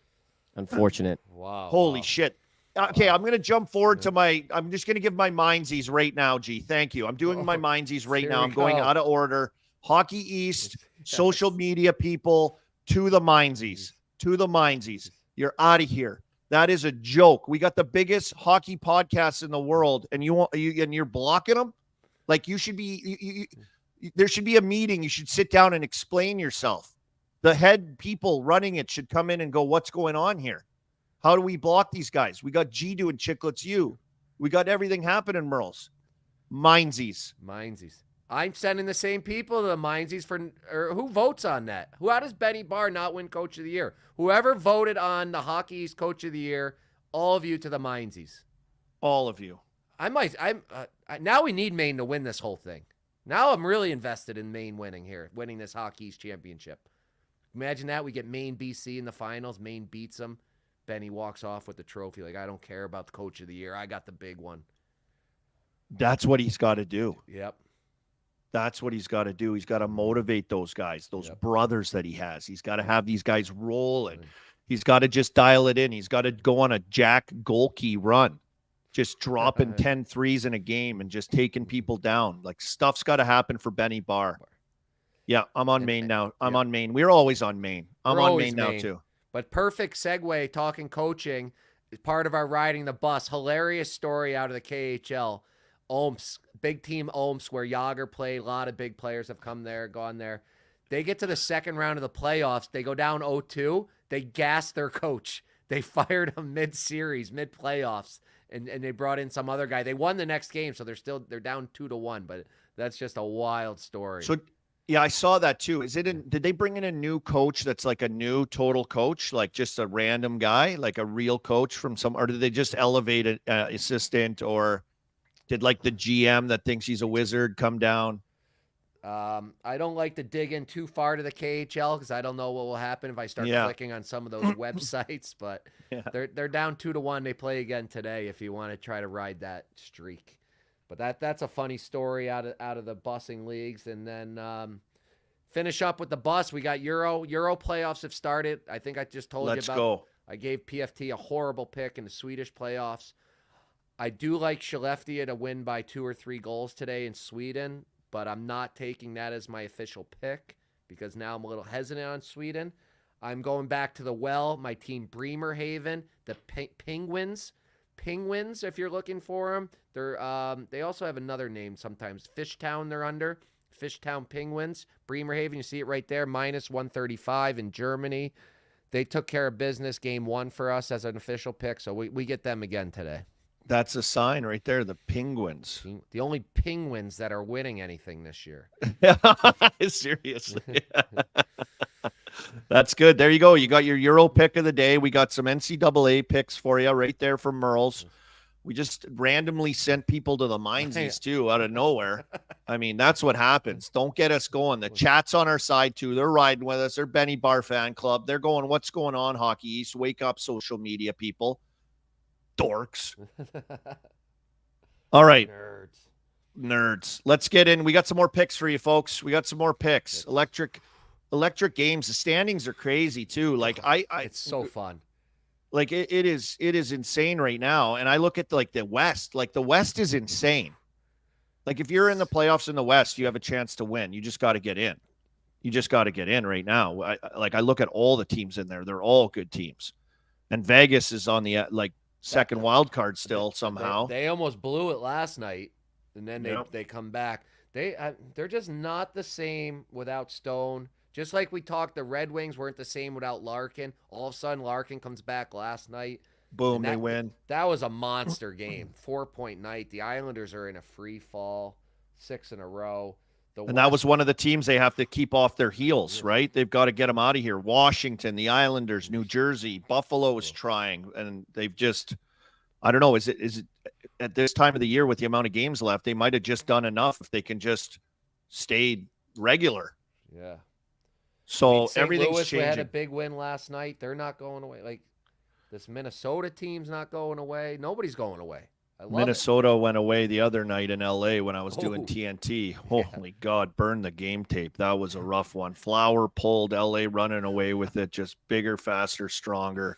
Unfortunate.
Wow.
Holy
wow.
shit. Okay, I'm going to jump forward to I'm just going to give my mindsies right now, G. Thank you. I'm doing my mindsies right
here
now.
we
I'm going
go.
out of order. Hockey East, social media people, to the mindsies. To the mindsies. You're out of here. That is a joke. We got the biggest hockey podcasts in the world, and you're blocking them? Like, you should be there should be a meeting. You should sit down and explain yourself. The head people running it should come in and go, what's going on here? How do we block these guys? We got G doing Chicklets U. We got everything happening, Merles. Mindsies.
Mindsies. I'm sending the same people to the Mindsies or who votes on that? How does Benny Barr not win Coach of the Year? Whoever voted on the Hockey East Coach of the Year, all of you to the Mindsies.
All of you.
Now we need Maine to win this whole thing. Now I'm really invested in Maine winning this Hockey East championship. Imagine that. We get Maine BC in the finals. Maine beats them. Benny walks off with the trophy. Like, I don't care about the Coach of the Year. I got the big one.
That's what he's got to do.
Yep.
That's what he's got to do. He's got to motivate those guys, those brothers that he has. He's got to have these guys rolling. He's got to just dial it in. He's got to go on a Jack Golke run, just dropping 10 threes in a game and just taking people down. Like, stuff's got to happen for Benny Barr. Yeah, I'm on Maine now. I'm on Maine. We're always on Maine. I'm on Maine now too.
But perfect segue, talking coaching, is part of our riding the bus. Hilarious story out of the KHL. Omsk, big team Omsk, where Yager played. A lot of big players have come there, gone there. They get to the second round of the playoffs. They go down 0-2. They gas their coach. They fired him mid-series, mid-playoffs, and they brought in some other guy. They won the next game, so they're down 2-1. But that's just a wild story.
So, yeah, I saw that too. Did they bring in a new coach that's like a new total coach, like just a random guy, like a real coach from or did they just elevate an assistant, or did like the GM that thinks he's a wizard come down?
I don't like to dig in too far to the KHL because I don't know what will happen if I start clicking on some of those websites. But they're down 2-1. They play again today if you want to try to ride that streak. But that's a funny story out of the busing leagues. And then finish up with the bus. We got Euro playoffs have started. I think I just told you about.
Go.
I gave PFT a horrible pick in the Swedish playoffs. I do like Skellefteå to win by 2 or 3 goals today in Sweden, but I'm not taking that as my official pick because now I'm a little hesitant on Sweden. I'm going back to the well. My team Bremerhaven, the Penguins. Penguins, if you're looking for them. They also have another name sometimes. Fishtown, they're under. Fishtown Penguins. Bremerhaven, you see it right there, minus 135 in Germany. They took care of business game 1 for us as an official pick, so we get them again today.
That's a sign right there, the Penguins.
The only Penguins that are winning anything this year.
Seriously. That's good. There you go. You got your Euro pick of the day. We got some NCAA picks for you right there from Merles. We just randomly sent people to the Mindsies too out of nowhere. I mean, that's what happens. Don't get us going. The chat's on our side too. They're riding with us. They're Benny Barr fan club. They're going, what's going on, Hockey East? Wake up, social media people. Dorks. All right. Nerds. Let's get in. We got some more picks for you, folks. We got some more picks. Electric games. The standings are crazy too. Like
it's so fun.
Like it is insane right now. And I look at like the West. Like the West is insane. Like if you're in the playoffs in the West, you have a chance to win. You just got to get in. You just got to get in right now. I look at all the teams in there. They're all good teams. And Vegas is on the second wild card still somehow.
They almost blew it last night, and then they come back. They're just not the same without Stone. Just like we talked, the Red Wings weren't the same without Larkin. All of a sudden, Larkin comes back last night.
Boom,
And
they win.
That was a monster game. 4-point night. The Islanders are in a free fall, 6 in a row.
And that was one of the teams they have to keep off their heels, right? They've got to get them out of here. Washington, the Islanders, New Jersey, Buffalo is trying, and they've just, I don't know, is it at this time of the year with the amount of games left, they might have just done enough if they can just stay regular.
Yeah.
So
St.
everything's
Louis
changing.
had a big win last night. They're not going away. Like, this Minnesota team's not going away. Nobody's going away. I love
Minnesota went away the other night in LA when I was doing
Oh.
TNT. Holy God, burned the game tape. That was a rough one. Flower pulled, LA running away with it, just bigger, faster, stronger.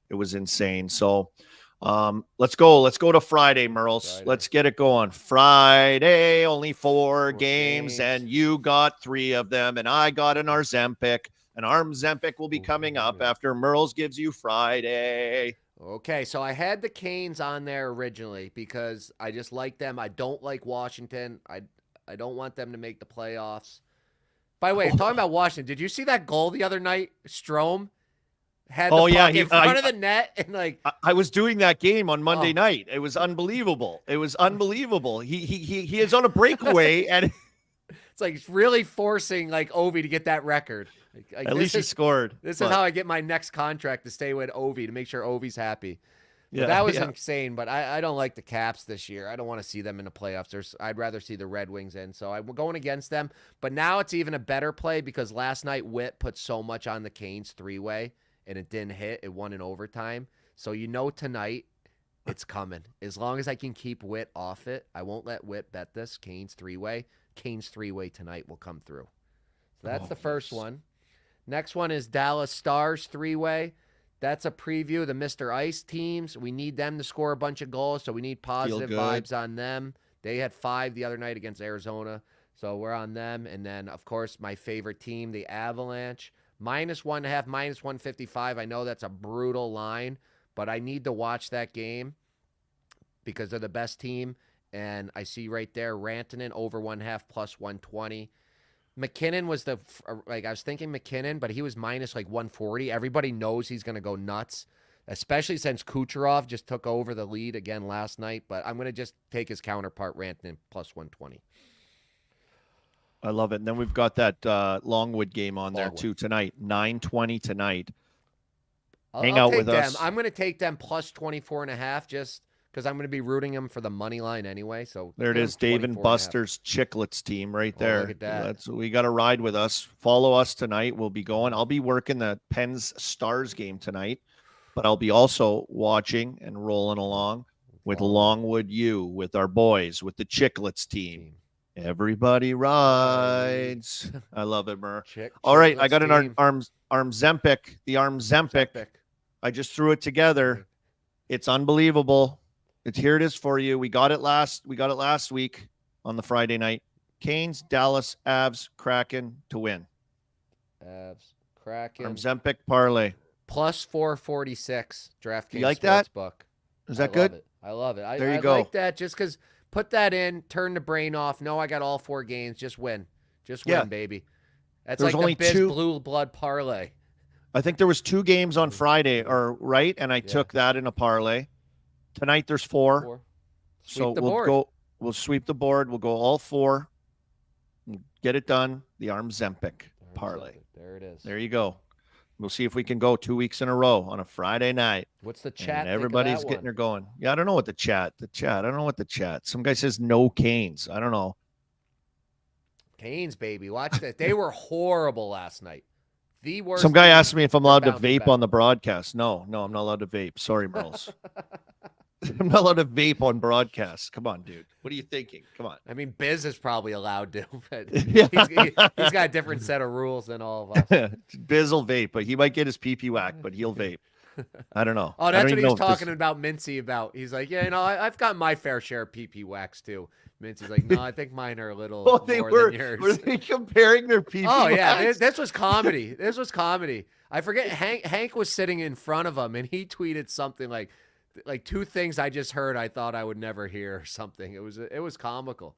It was insane. So let's go. Let's go to Friday, Merles.
Friday.
Let's get it going. Friday, only four
games.
games, and you got 3 of them, and I got an Arzempic. An Arzempic will be coming up after Merles gives you Friday.
Okay, so I had the Canes on there originally because I just like them. I don't like Washington. I don't want them to make the playoffs. By the way, talking about Washington, did you see that goal the other night? Strome had the puck in front of the net, and like
I was doing that game on Monday night. It was unbelievable. It was unbelievable. He is on a breakaway, and
it's like really forcing like Ovi to get that record. Like,
at least he scored.
This is how I get my next contract to stay with Ovi to make sure Ovi's happy. But that was insane. But I don't like the Caps this year. I don't want to see them in the playoffs. I'd rather see the Red Wings in. So I'm going against them. But now it's even a better play because last night Witt put so much on the Canes 3-way and it didn't hit. It won in overtime. So tonight it's coming. As long as I can keep Witt off it, I won't let Witt bet this. Canes 3-way. Canes 3-way tonight will come through. So that's the first one. Next one is Dallas Stars 3-way. That's a preview of the Mr. Ice teams. We need them to score a bunch of goals, so we need positive vibes on them. They had 5 the other night against Arizona, so we're on them. And then, of course, my favorite team, the Avalanche. -1.5, -155. I know that's a brutal line, but I need to watch that game because they're the best team. And I see right there, Rantanen over 1.5 +120. McKinnon was I was thinking McKinnon, but he was -140. Everybody knows he's going to go nuts, especially since Kucherov just took over the lead again last night. But I'm going to just take his counterpart, Rantanen, +120.
I love it. And then we've got that Longwood game on there too tonight, 9:20 tonight. Hang out with us.
I'm going to take them +24.5 just because I'm going to be rooting them for the money line anyway. So
there it is, Dave and Buster's Chicklets team right there.
Look at that.
We got to ride with us. Follow us tonight. We'll be going. I'll be working the Pens Stars game tonight, but I'll be also watching and rolling along with Longwood U, with our boys, with the Chicklets team. Everybody rides. I love it, Mer. All right, I got an Arzempic. The Arzempic. I just threw it together. It's unbelievable. Here it is for you. We got it last week on the Friday night. Canes, Dallas, Avs, Kraken to win.
Avs, Kraken.
Arzempic parlay.
+446. DraftKings.
You like that?
Sportsbook.
Is that good?
I love it.
There you go.
I like that just because put that in, turn the brain off. No, I got all 4 games. Just win. Just win, baby. That's
There's
like
only
the Biz
2
Blue Blood parlay.
I think there was 2 games on Friday, and I took that in a parlay. Tonight there's 4.
Sweep the
we'll
board.
We'll sweep the board. We'll go all 4. Get it done. The Arzempic parlay.
There it is.
There you go. We'll see if we can go 2 weeks in a row on a Friday night.
What's the chat?
And everybody's getting her going. Yeah, I don't know what the chat. I don't know what the chat. Some guy says no Canes. I don't know.
Canes, baby. Watch that. They were horrible last night. The worst.
Some guy asked me if I'm allowed to vape
back.
on the broadcast. No, I'm not allowed to vape. Sorry, Merles. I'm not allowed to vape on broadcast. Come on, dude. What are you thinking? Come on.
I mean, Biz is probably allowed to, but
Yeah.
he's got a different set of rules than all of us.
Biz will vape, but he might get his pee-pee whack, but he'll vape. I don't know.
Oh, that's what he was talking about Mincy about. He's like, yeah, I've got my fair share of pee-pee wax too. Mincy's like, no, I think mine are a little more than yours.
Were they comparing their pee-pee wax?
This was comedy. I forget. Hank was sitting in front of him, and he tweeted something like 2 things I just heard I thought I would never hear or something. It was comical.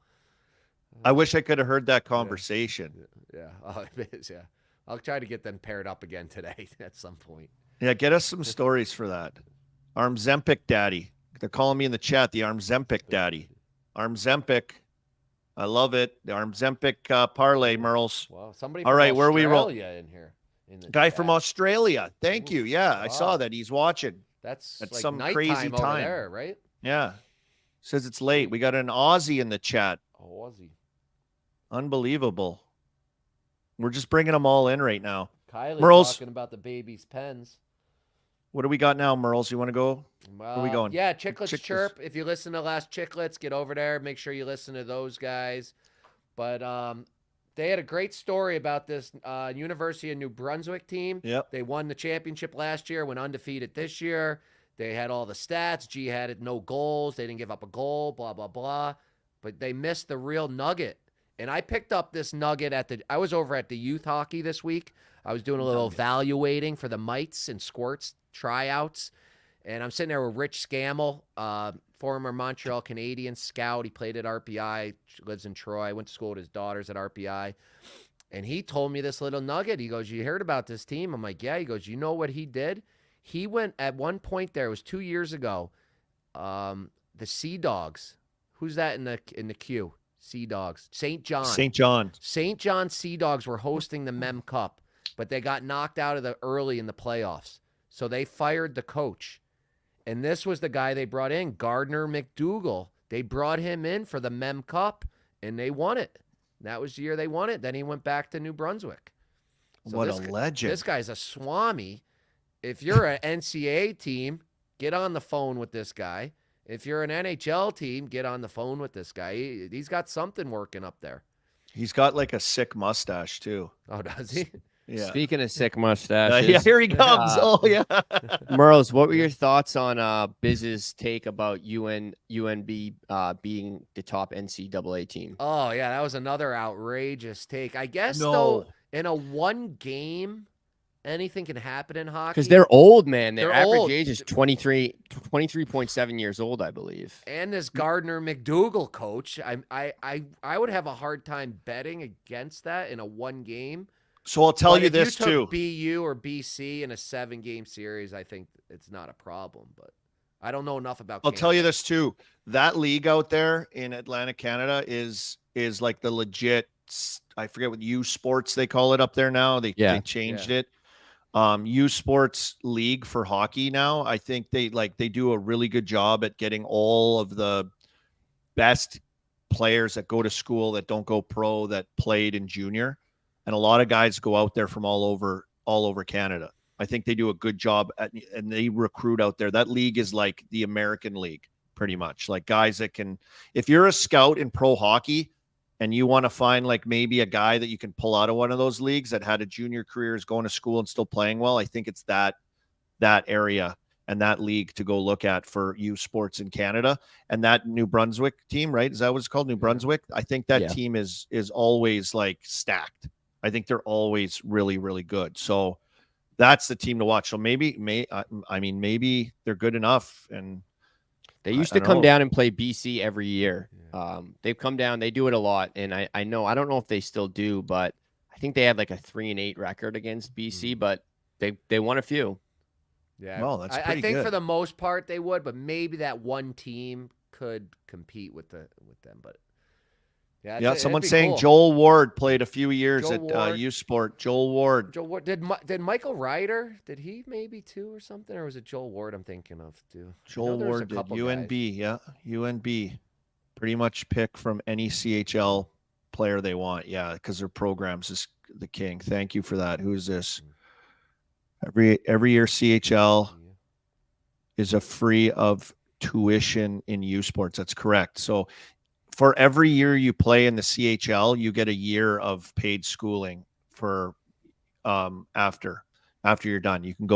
I wish I could have heard that conversation.
Yeah. Oh, it is, yeah. I'll try to get them paired up again today at some point.
Yeah, get us some stories for that. Armzempic daddy. They're calling me in the chat the Armzempic daddy. Armzempic. I love it. The Armzempic parlay, Merles.
Wow, somebody
All
from
right, where are we
Australia in here. In the
Guy
chat.
from Australia. Thank
Ooh,
you. Yeah, I saw
wow.
that. He's watching.
That's
At
like
some
nighttime
crazy
over
time.
there, right?
Yeah. Says it's late. We got an Aussie in the chat.
Oh, Aussie.
Unbelievable. We're just bringing them all in right now.
Kylie's
Merles.
talking about the baby's pens.
What do we got now, Merles? You want to go? Where are we going?
Yeah, Chicklets
Chicklets.
Chirp. If you listen to last Chicklets, get over there. Make sure you listen to those guys. But they had a great story about this University of New Brunswick team.
Yep.
They won the championship last year, went undefeated this year. They had all the stats. G had no goals. They didn't give up a goal, blah, blah, blah. But they missed the real nugget. And I picked up this nugget I was over at the youth hockey this week. I was doing a little evaluating for the Mites and Squirts tryouts. And I'm sitting there with Rich Scammell, former Montreal Canadiens scout. He played at RPI, lives in Troy. Went to school with his daughters at RPI. And he told me this little nugget. He goes, you heard about this team? I'm like, yeah. He goes, you know what he did? He went at one point there, it was 2 years ago, the Sea Dogs. Who's that in the queue? Sea Dogs. St. John.
St. John.
St. John Sea Dogs were hosting the Mem Cup, but they got knocked out of the early in the playoffs. So they fired the coach. And this was the guy they brought in, Gardner McDougall. They brought him in for the Mem Cup, and they won it. That was the year they won it. Then he went back to New Brunswick. So
What a legend.
This guy's a Swami. If you're an NCAA team, get on the phone with this guy. If you're an NHL team, get on the phone with this guy. He's got something working up there.
He's got like a sick mustache too.
Oh, does he?
Yeah.
Speaking of sick mustaches,
Yeah, here he comes. Oh yeah.
Merles, what were your thoughts on Biz's take about UNB being the top NCAA team?
Oh, yeah, that was another outrageous take. I guess,
No.
though, in a one game, anything can happen in hockey.
Because they're old, man. Their
They're
average
old.
age is 23.7 years old, I believe.
And this Gardner McDougall coach, I would have a hard time betting against that in a one game.
So I'll tell
But
you
if
this
you
too.
took BU or BC in a 7-game series, I think it's not a problem. But I don't know enough about.
I'll tell you
Canada.
this too. That league out there in Atlantic, Canada is like the legit. I forget what U Sports they call it up there now. They changed it. U Sports League for hockey now. I think they do a really good job at getting all of the best players that go to school that don't go pro that played in junior. And a lot of guys go out there from all over Canada. I think they do a good job and they recruit out there. That league is like the American League, pretty much. Like guys that can, if you're a scout in pro hockey and you want to find like maybe a guy that you can pull out of one of those leagues that had a junior career, is going to school and still playing well, I think it's that area and that league to go look at for U Sports in Canada. And that New Brunswick team, right? Is that what it's called? New Brunswick? I think that team is always like stacked. I think they're always really, really good. So that's the team to watch. So maybe they're good enough. And
they used to come down and play BC every year. They've come down. They do it a lot. And I don't know if they still do, but I think they had like a 3-8 record against BC, but they won a few.
Yeah.
Well, that's
I think
good.
for the most part they would, but maybe that one team could compete with them. But yeah,
someone's
it'd be
saying
cool.
Joel Ward played a few years
Joel
at
Ward.
U Sport. Joel Ward.
Joel Ward did Michael Ryder? Did he maybe too or something? Or was it Joel Ward I'm thinking of too?
Joel Ward did. UNB, yeah. UNB. Pretty much pick from any CHL player they want. Yeah, because their programs is the king. Thank you for that. Who is this? Every year CHL is a free of tuition in U Sports. That's correct. So for every year you play in the CHL, you get a year of paid schooling for after you're done. You can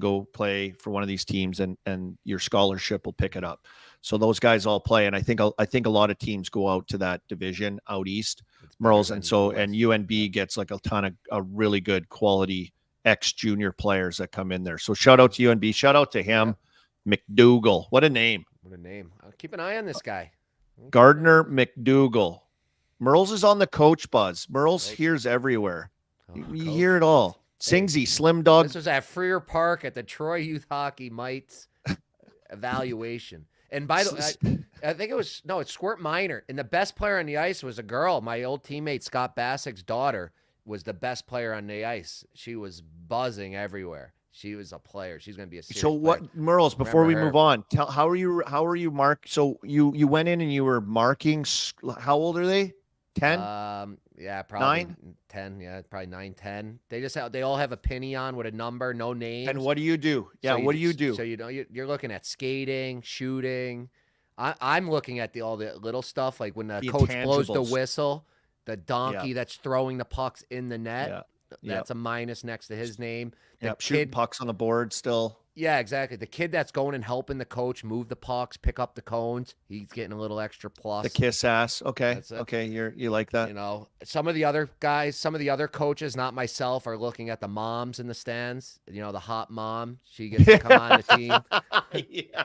go play for one of these teams and your scholarship will pick it up. So those guys all play, and I think a lot of teams go out to that division out east, Merles, and UNB gets like a ton of really good quality ex-junior players that come in there. So shout out to UNB, shout out to him, McDougall. What a name!
What a name! I'll keep an eye on this guy.
Gardner McDougall. Merles is on the coach buzz. Merles hears everywhere. You hear it all. Singsy, Slim Dog.
This was at Freer Park at the Troy Youth Hockey Mites. evaluation. And by the way, I think it's Squirt Minor. And the best player on the ice was a girl. My old teammate, Scott Bassick's daughter, was the best player on the ice. She was buzzing everywhere. She was a player. She's going to be a serious
So what,
player.
Merles, before we
Remember her.
move on, how are you mark? So you went in and you were marking, how old are they? 10?
Yeah, probably
9?
10. Yeah, probably 9, 10. They all have a penny on with a number, no names.
And what do you do? Yeah, what do you do?
So you're looking at skating, shooting. I'm looking at all the little stuff, like when the coach blows the
intangibles.
whistle, the donkey that's throwing the pucks in the net.
Yeah.
That's a minus next to his name.
Yeah, shooting pucks on the board still.
Yeah, exactly. The kid that's going and helping the coach move the pucks, pick up the cones, he's getting a little extra plus.
The kiss ass. Okay.
That's it.
Okay. You like that?
You know, some of the other guys, some of the other coaches, not myself, are looking at the moms in the stands. You know, the hot mom, she gets to come on the team.
Yeah.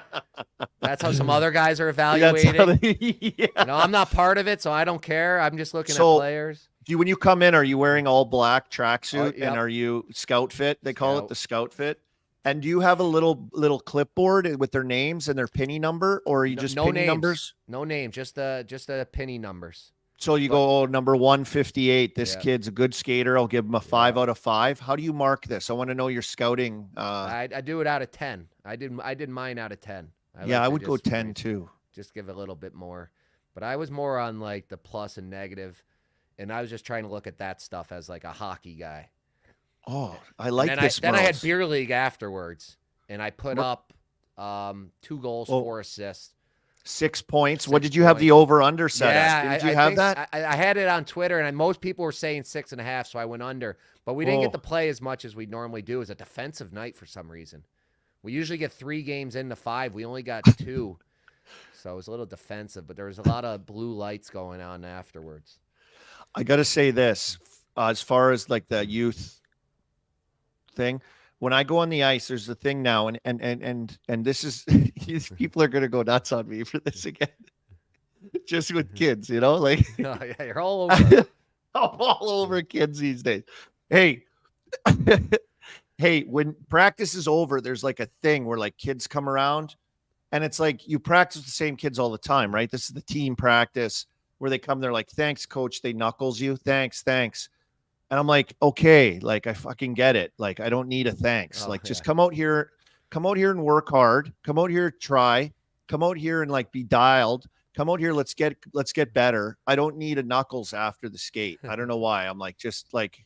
That's how some other guys are evaluated.
Yeah.
You know, I'm not part of it, so I don't care. I'm just looking at players.
When you come in, are you wearing all black tracksuit
yep.
and are you scout fit? They call it
Scout.
the scout fit. And do you have a little clipboard with their names and their penny number, or are you just penny
names.
numbers?
No names, just the penny numbers.
So you go, number 158. This kid's a good skater. I'll give him a 5 out of 5. How do you mark this? I want to know your scouting.
I do it out of 10. I did mine out of 10.
I would go 10 too.
Just give a little bit more, but I was more on like the plus and negative, and I was just trying to look at that stuff as like a hockey guy.
Oh, I like this.
Then I had beer league afterwards, and I put up 2 goals, 4 assists.
6 points. What did you have the over under set as? Did you have that?
I had it on Twitter, and most people were saying 6.5, so I went under. But we didn't get to play as much as we normally do. It was a defensive night for some reason. We usually get 3 games into 5. We only got 2, so it was a little defensive. But there was a lot of blue lights going on afterwards.
I got to say this, as far as like the youth thing. When I go on the ice, there's a thing now, and this is these people are gonna go nuts on me for this again. Just with kids, you know, like
Yeah, you're all over.
I'm all over kids these days. Hey, hey, when practice is over, there's like a thing where like kids come around, and it's like you practice with the same kids all the time, right? This is the team practice where they come, they're like, "Thanks, coach." They knuckles you, "Thanks." And I'm like, okay, like I fucking get it. Like I don't need a thanks. Just come out here and work hard. Come out here, try. Come out here and like be dialed. Come out here, let's get better. I don't need a knuckles after the skate. I don't know why. I'm like, just like,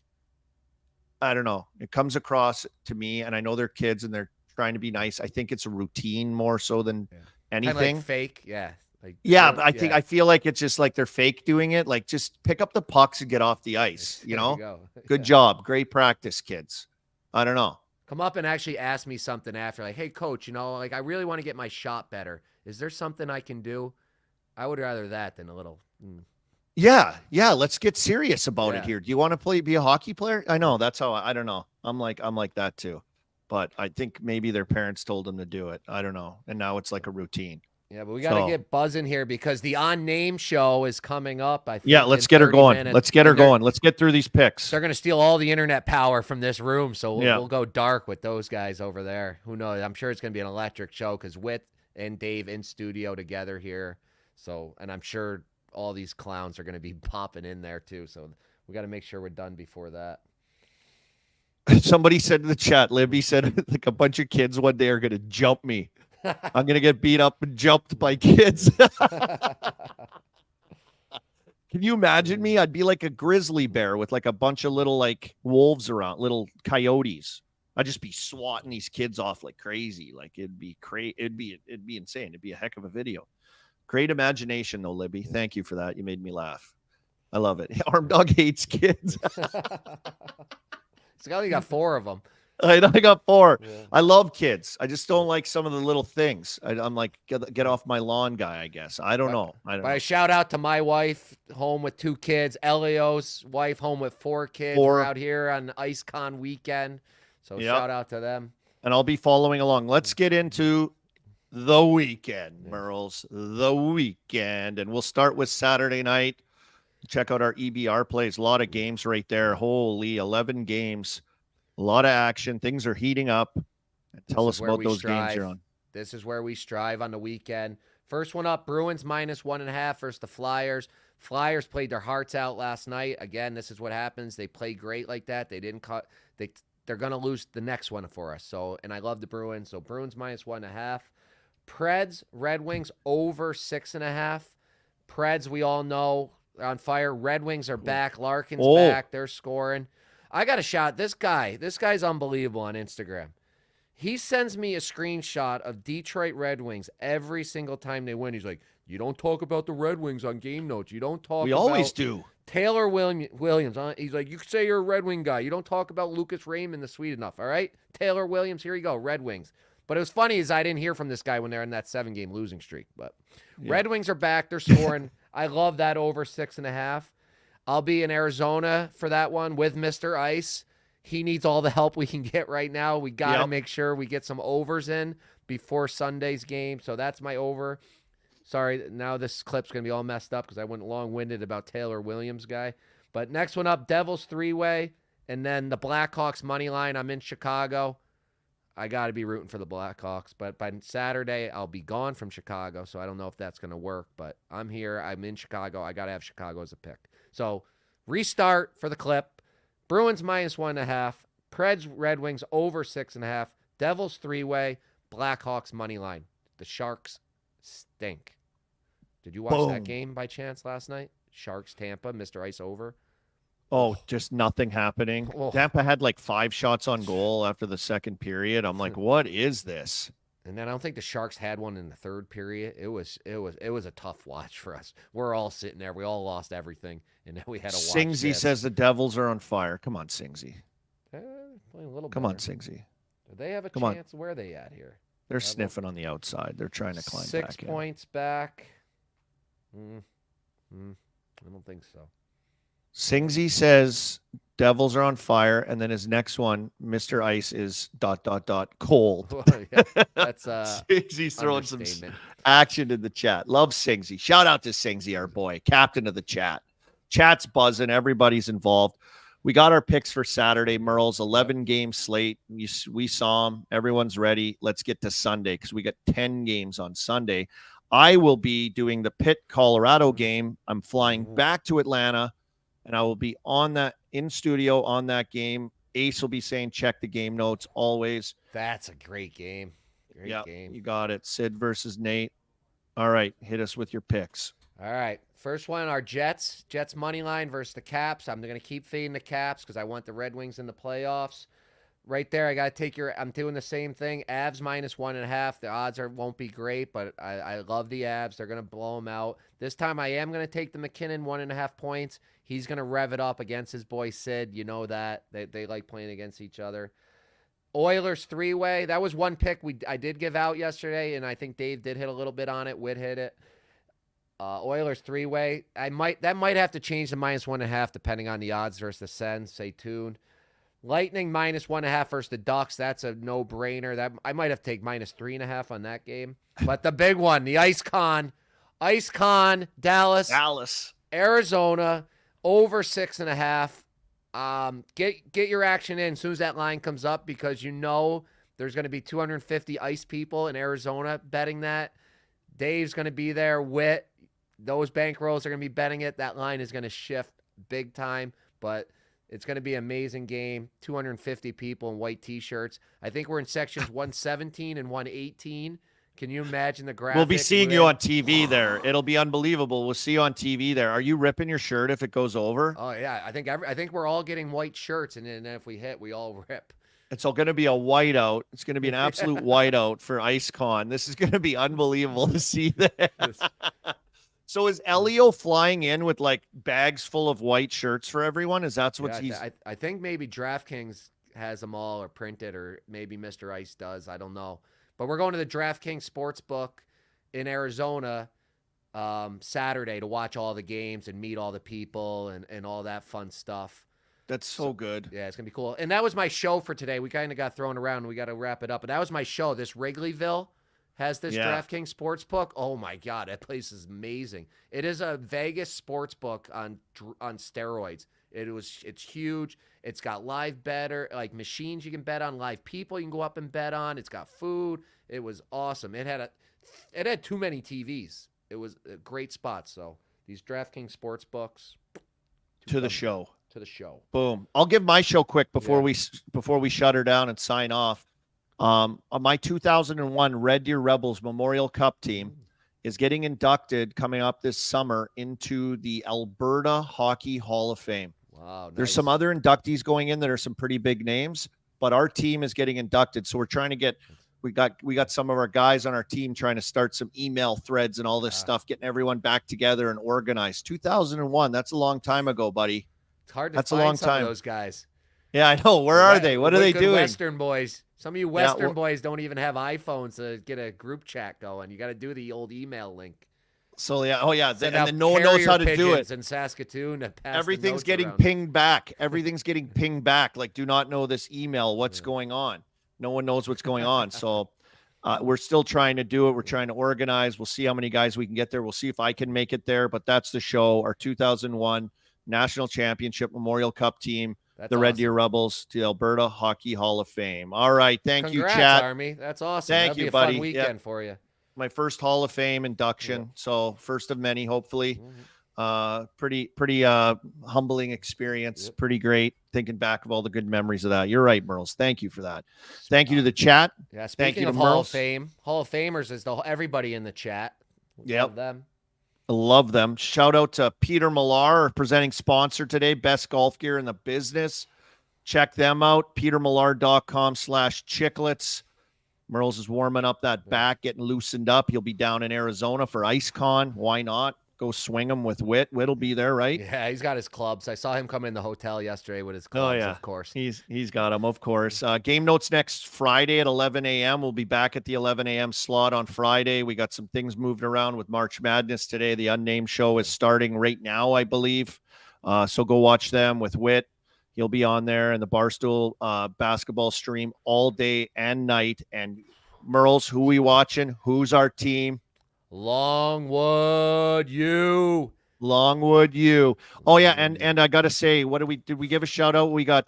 I don't know. It comes across to me, and I know they're kids and they're trying to be nice. I think it's a routine more so than anything.
Kind of like fake, yeah. Like,
yeah, but I feel like it's just like they're fake doing it. Like just pick up the pucks and get off the ice, you know?
Go.
Good job. Great practice, kids. I don't know.
Come up and actually ask me something after, like, "Hey, coach, you know, like I really want to get my shot better. Is there something I can do?" I would rather that than a little.
Yeah. Let's get serious about it here. Do you want to be a hockey player? I know that's how I don't know. I'm like that too, but I think maybe their parents told them to do it. I don't know, and now it's like a routine.
Yeah, but we got to get buzzing here because the On Name show is coming up. I think
let's get her going.
Minutes.
Let's get her going. Let's get through these picks.
They're going to steal all the internet power from this room, so we'll go dark with those guys over there. Who knows? I'm sure it's going to be an electric show because Whit and Dave in studio together here. So, and I'm sure all these clowns are going to be popping in there too. So we got to make sure we're done before that.
Somebody said in the chat, Libby said, like a bunch of kids one day are going to jump me. I'm going to get beat up and jumped by kids. Can you imagine me? I'd be like a grizzly bear with like a bunch of little like wolves around, little coyotes. I'd just be swatting these kids off like crazy. Like it'd be crazy. It'd be insane. It'd be a heck of a video. Great imagination though, Libby. Thank you for that. You made me laugh. I love it. Arm Dog hates kids.
It's only got 4 of them.
I got 4. Yeah. I love kids. I just don't like some of the little things. I'm like, get off my lawn guy, I guess. I don't know.
I shout out to my wife, home with 2 kids. Elio's wife, home with 4 kids. We're out here on IceCon weekend. So shout out to them.
And I'll be following along. Let's get into the weekend, Merles. The weekend. And we'll start with Saturday night. Check out our EBR plays. A lot of games right there. Holy, 11 games. A lot of action. Things are heating up. Tell us about those games you're on.
This is where we strive on the weekend. First one up, Bruins -1.5 versus the Flyers. Flyers played their hearts out last night. Again, this is what happens. They play great like that. They didn't cut. They're going to lose the next one for us. So, and I love the Bruins. So Bruins -1.5. Preds, Red Wings over 6.5. Preds, we all know, are on fire. Red Wings are back. Larkin's back. They're scoring. I got a shot. This guy's unbelievable on Instagram. He sends me a screenshot of Detroit Red Wings every single time they win. He's like, you don't talk about the Red Wings on game notes. You don't talk
We
about
always do.
Taylor Williams. He's like, you can say you're a Red Wing guy. You don't talk about Lucas Raymond, the Swede enough, all right? Taylor Williams, here you go, Red Wings. But it was funny is I didn't hear from this guy when they're in that 7-game losing streak. But Red Wings are back. They're scoring. I love that over 6.5. I'll be in Arizona for that one with Mr. Ice. He needs all the help we can get right now. We got to make sure we get some overs in before Sunday's game. So that's my over. Sorry, now this clip's going to be all messed up because I went long-winded about Taylor Williams guy. But next one up, Devils 3-way, and then the Blackhawks money line. I'm in Chicago. I got to be rooting for the Blackhawks. But by Saturday, I'll be gone from Chicago, so I don't know if that's going to work. But I'm here. I'm in Chicago. I got to have Chicago as a pick. So restart for the clip. Bruins -1.5. Preds, Red Wings over 6.5. Devils 3-way. Blackhawks money line. The Sharks stink. Did you watch that game by chance last night? Sharks Tampa, Mr. Ice over.
Oh, just nothing happening.
Oh.
Tampa had like 5 shots on goal after the second period. I'm like, what is this?
And then I don't think the Sharks had one in the third period. It was a tough watch for us. We're all sitting there. We all lost everything, and then we had to watch.
Singsy says the Devils are on fire. Come on, Singsy.
Playing a little.
Come
better.
on, Singsy.
Do they have a
Come
chance? Where are they at here?
They're sniffing on the outside. They're trying to climb
6
back
points back. I don't think so.
Singsy says Devils are on fire, and then his next one, Mr. Ice, is ... cold.
Yeah, that's
Singsy's throwing some
understatement.
action in the chat. Love Singsy. Shout out to Singsy, our boy, captain of the chat. Chat's buzzing. Everybody's involved. We got our picks for Saturday, Merle's 11-game slate. We saw them. Everyone's ready. Let's get to Sunday because we got 10 games on Sunday. I will be doing the Pitt, Colorado game. I'm flying back to Atlanta, and I will be on that in studio on that game. Ace will be saying, check the game notes always.
That's a great game. Great game.
You got it. Sid versus Nate. All right. Hit us with your picks.
All right. First one, our Jets. Jets money line versus the Caps. I'm going to keep feeding the Caps because I want the Red Wings in the playoffs. Right there, I got to take I'm doing the same thing. Avs -1.5. The odds won't be great, but I love the Avs. They're going to blow them out. This time I am going to take the McKinnon 1.5 points. He's going to rev it up against his boy Sid. You know that. They like playing against each other. Oilers 3-way. That was one pick I did give out yesterday, and I think Dave did hit a little bit on it. Witt hit it. Oilers 3-way. That might have to change to -1.5 depending on the odds versus the Sens. Stay tuned. Lightning -1.5 versus the Ducks. That's a no-brainer. That I might have to take -3.5 on that game. But the big one, the Ice Con, Dallas, Arizona, over 6.5. Get your action in as soon as that line comes up because you know there's going to be 250 Ice people in Arizona betting that. Dave's going to be there. Witt, those bankrolls are going to be betting it. That line is going to shift big time, but it's going to be an amazing game. 250 people in white T-shirts. I think we're in sections 117 and 118. Can you imagine the graphic?
We'll be seeing you on TV there. It'll be unbelievable. We'll see you on TV there. Are you ripping your shirt if it goes over?
Oh yeah, I think we're all getting white shirts, and then if we hit, we all rip.
It's all going to be a whiteout. It's going to be an absolute whiteout for IceCon. This is going to be unbelievable to see that. So is Elio flying in with like bags full of white shirts for everyone? Is that what he's?
I think maybe DraftKings has them all or printed, or maybe Mr. Ice does. I don't know. But we're going to the DraftKings Sportsbook in Arizona Saturday to watch all the games and meet all the people and all that fun stuff.
That's so good.
Yeah, it's going to be cool. And that was my show for today. We kind of got thrown around. We got to wrap it up. But that was my show. This Wrigleyville has this DraftKings Sportsbook. Oh, my God. That place is amazing. It is a Vegas Sportsbook on steroids. It's huge. It's got live better, like machines you can bet on, live people you can go up and bet on. It's got food. It was awesome. It had too many TVs. It was a great spot. So these DraftKings sports books
To the show. Boom. I'll give my show quick before we shut her down and sign off. My 2001 Red Deer Rebels Memorial Cup team is getting inducted coming up this summer into the Alberta Hockey Hall of Fame.
Wow. Nice.
There's some other inductees going in that are some pretty big names, but our team is getting inducted. So we're trying to get, we got some of our guys on our team trying to start some email threads and all this stuff, getting everyone back together and organized. 2001, that's a long time ago, buddy.
It's hard to
that's
find
a long
some
time.
of those guys.
Yeah, I know. Where are they? What are they doing?
Western boys. Some of you Western boys don't even have iPhones to get a group chat going. You got to do the old email link.
So yeah, and then no one
carrier
knows how to do it.
In Saskatoon, to pass
Everything's
the notes
getting
around.
pinged back. Everything's getting pinged back. Like, do not know this email. What's going on? No one knows what's going on. So we're still trying to do it. We're trying to organize. We'll see how many guys we can get there. We'll see if I can make it there. But that's the show. Our 2001 National Championship Memorial Cup team.
That's
the
awesome.
Red Deer Rebels to the Alberta Hockey Hall of Fame. All right. Thank you,
Congrats,
chat.
Army. That's awesome.
Thank
That'll
you,
be a
buddy.
fun weekend for you.
My first Hall of Fame induction. So first of many, hopefully. Pretty humbling experience. Pretty great. Thinking back of all the good memories of that. You're right, Merles. Thank you for that. Thank you to the chat.
Yeah.
Thank
Speaking
you
of
to
Hall
Merles.
of Fame, Hall of Famers is everybody in the chat.
Yep.
Love them.
I love them. Shout out to Peter Millar, our presenting sponsor today. Best golf gear in the business. Check them out. petermillar.com/chicklets. Merles is warming up that back, getting loosened up. He'll be down in Arizona for IceCon. Why not? Go swing him with Whit. Whit'll be there, right?
Yeah, he's got his clubs. I saw him come in the hotel yesterday with his clubs, of course.
He's got them, of course. Game notes next Friday at 11 a.m. We'll be back at the 11 a.m. slot on Friday. We got some things moved around with March Madness today. The Unnamed show is starting right now, I believe. So go watch them with Whit. He'll be on there, and the Barstool basketball stream all day and night. And Merles, who we watching? Who's our team?
Longwood U.
Oh yeah, and I gotta say, did we give a shout out? We got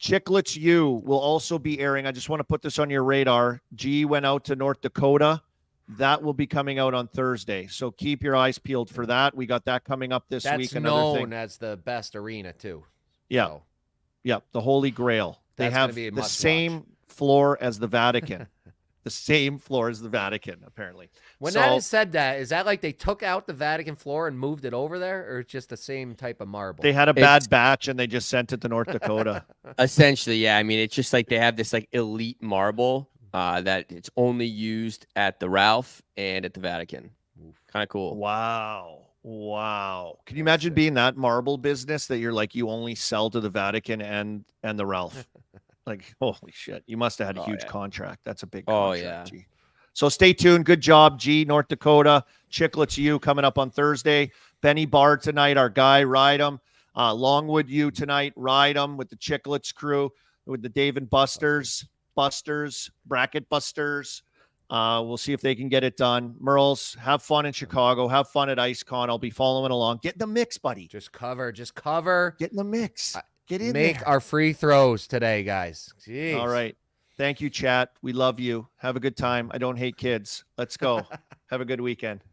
Chicklets U will also be airing. I just want to put this on your radar. G went out to North Dakota. That will be coming out on Thursday. So keep your eyes peeled for that. We got that coming up this week.
That's known as the best arena too.
Yeah.
So
Yeah, the Holy Grail. They
that's
have
gonna be a
the
must
same floor as the Vatican. The same floor as the Vatican, apparently.
When
So-
that is said, that is that like they took out the Vatican floor and moved it over there, or it's just the same type of marble?
They had a bad batch and they just sent it to North Dakota.
Essentially, yeah. I mean, it's just like they have this like elite marble that it's only used at the Ralph and at the Vatican. Kind of cool.
Wow. Can you imagine being that marble business that you're like, you only sell to the Vatican and the Ralph? Like, holy shit. You must have had a huge contract. That's a big contract. G. So stay tuned. Good job, G. North Dakota. Chicklets U coming up on Thursday. Benny Barr tonight, our guy. Ride him. Longwood U tonight. Ride him with the Chicklets crew, with the Dave and Busters, Bracket Busters. We'll see if they can get it done. Merles, have fun in Chicago. Have fun at IceCon. I'll be following along. Get in the mix, buddy.
Just cover.
Get in the mix. Get in
Make
there.
our free throws today, guys. Jeez.
All right. Thank you, chat. We love you. Have a good time. I don't hate kids. Let's go. Have a good weekend.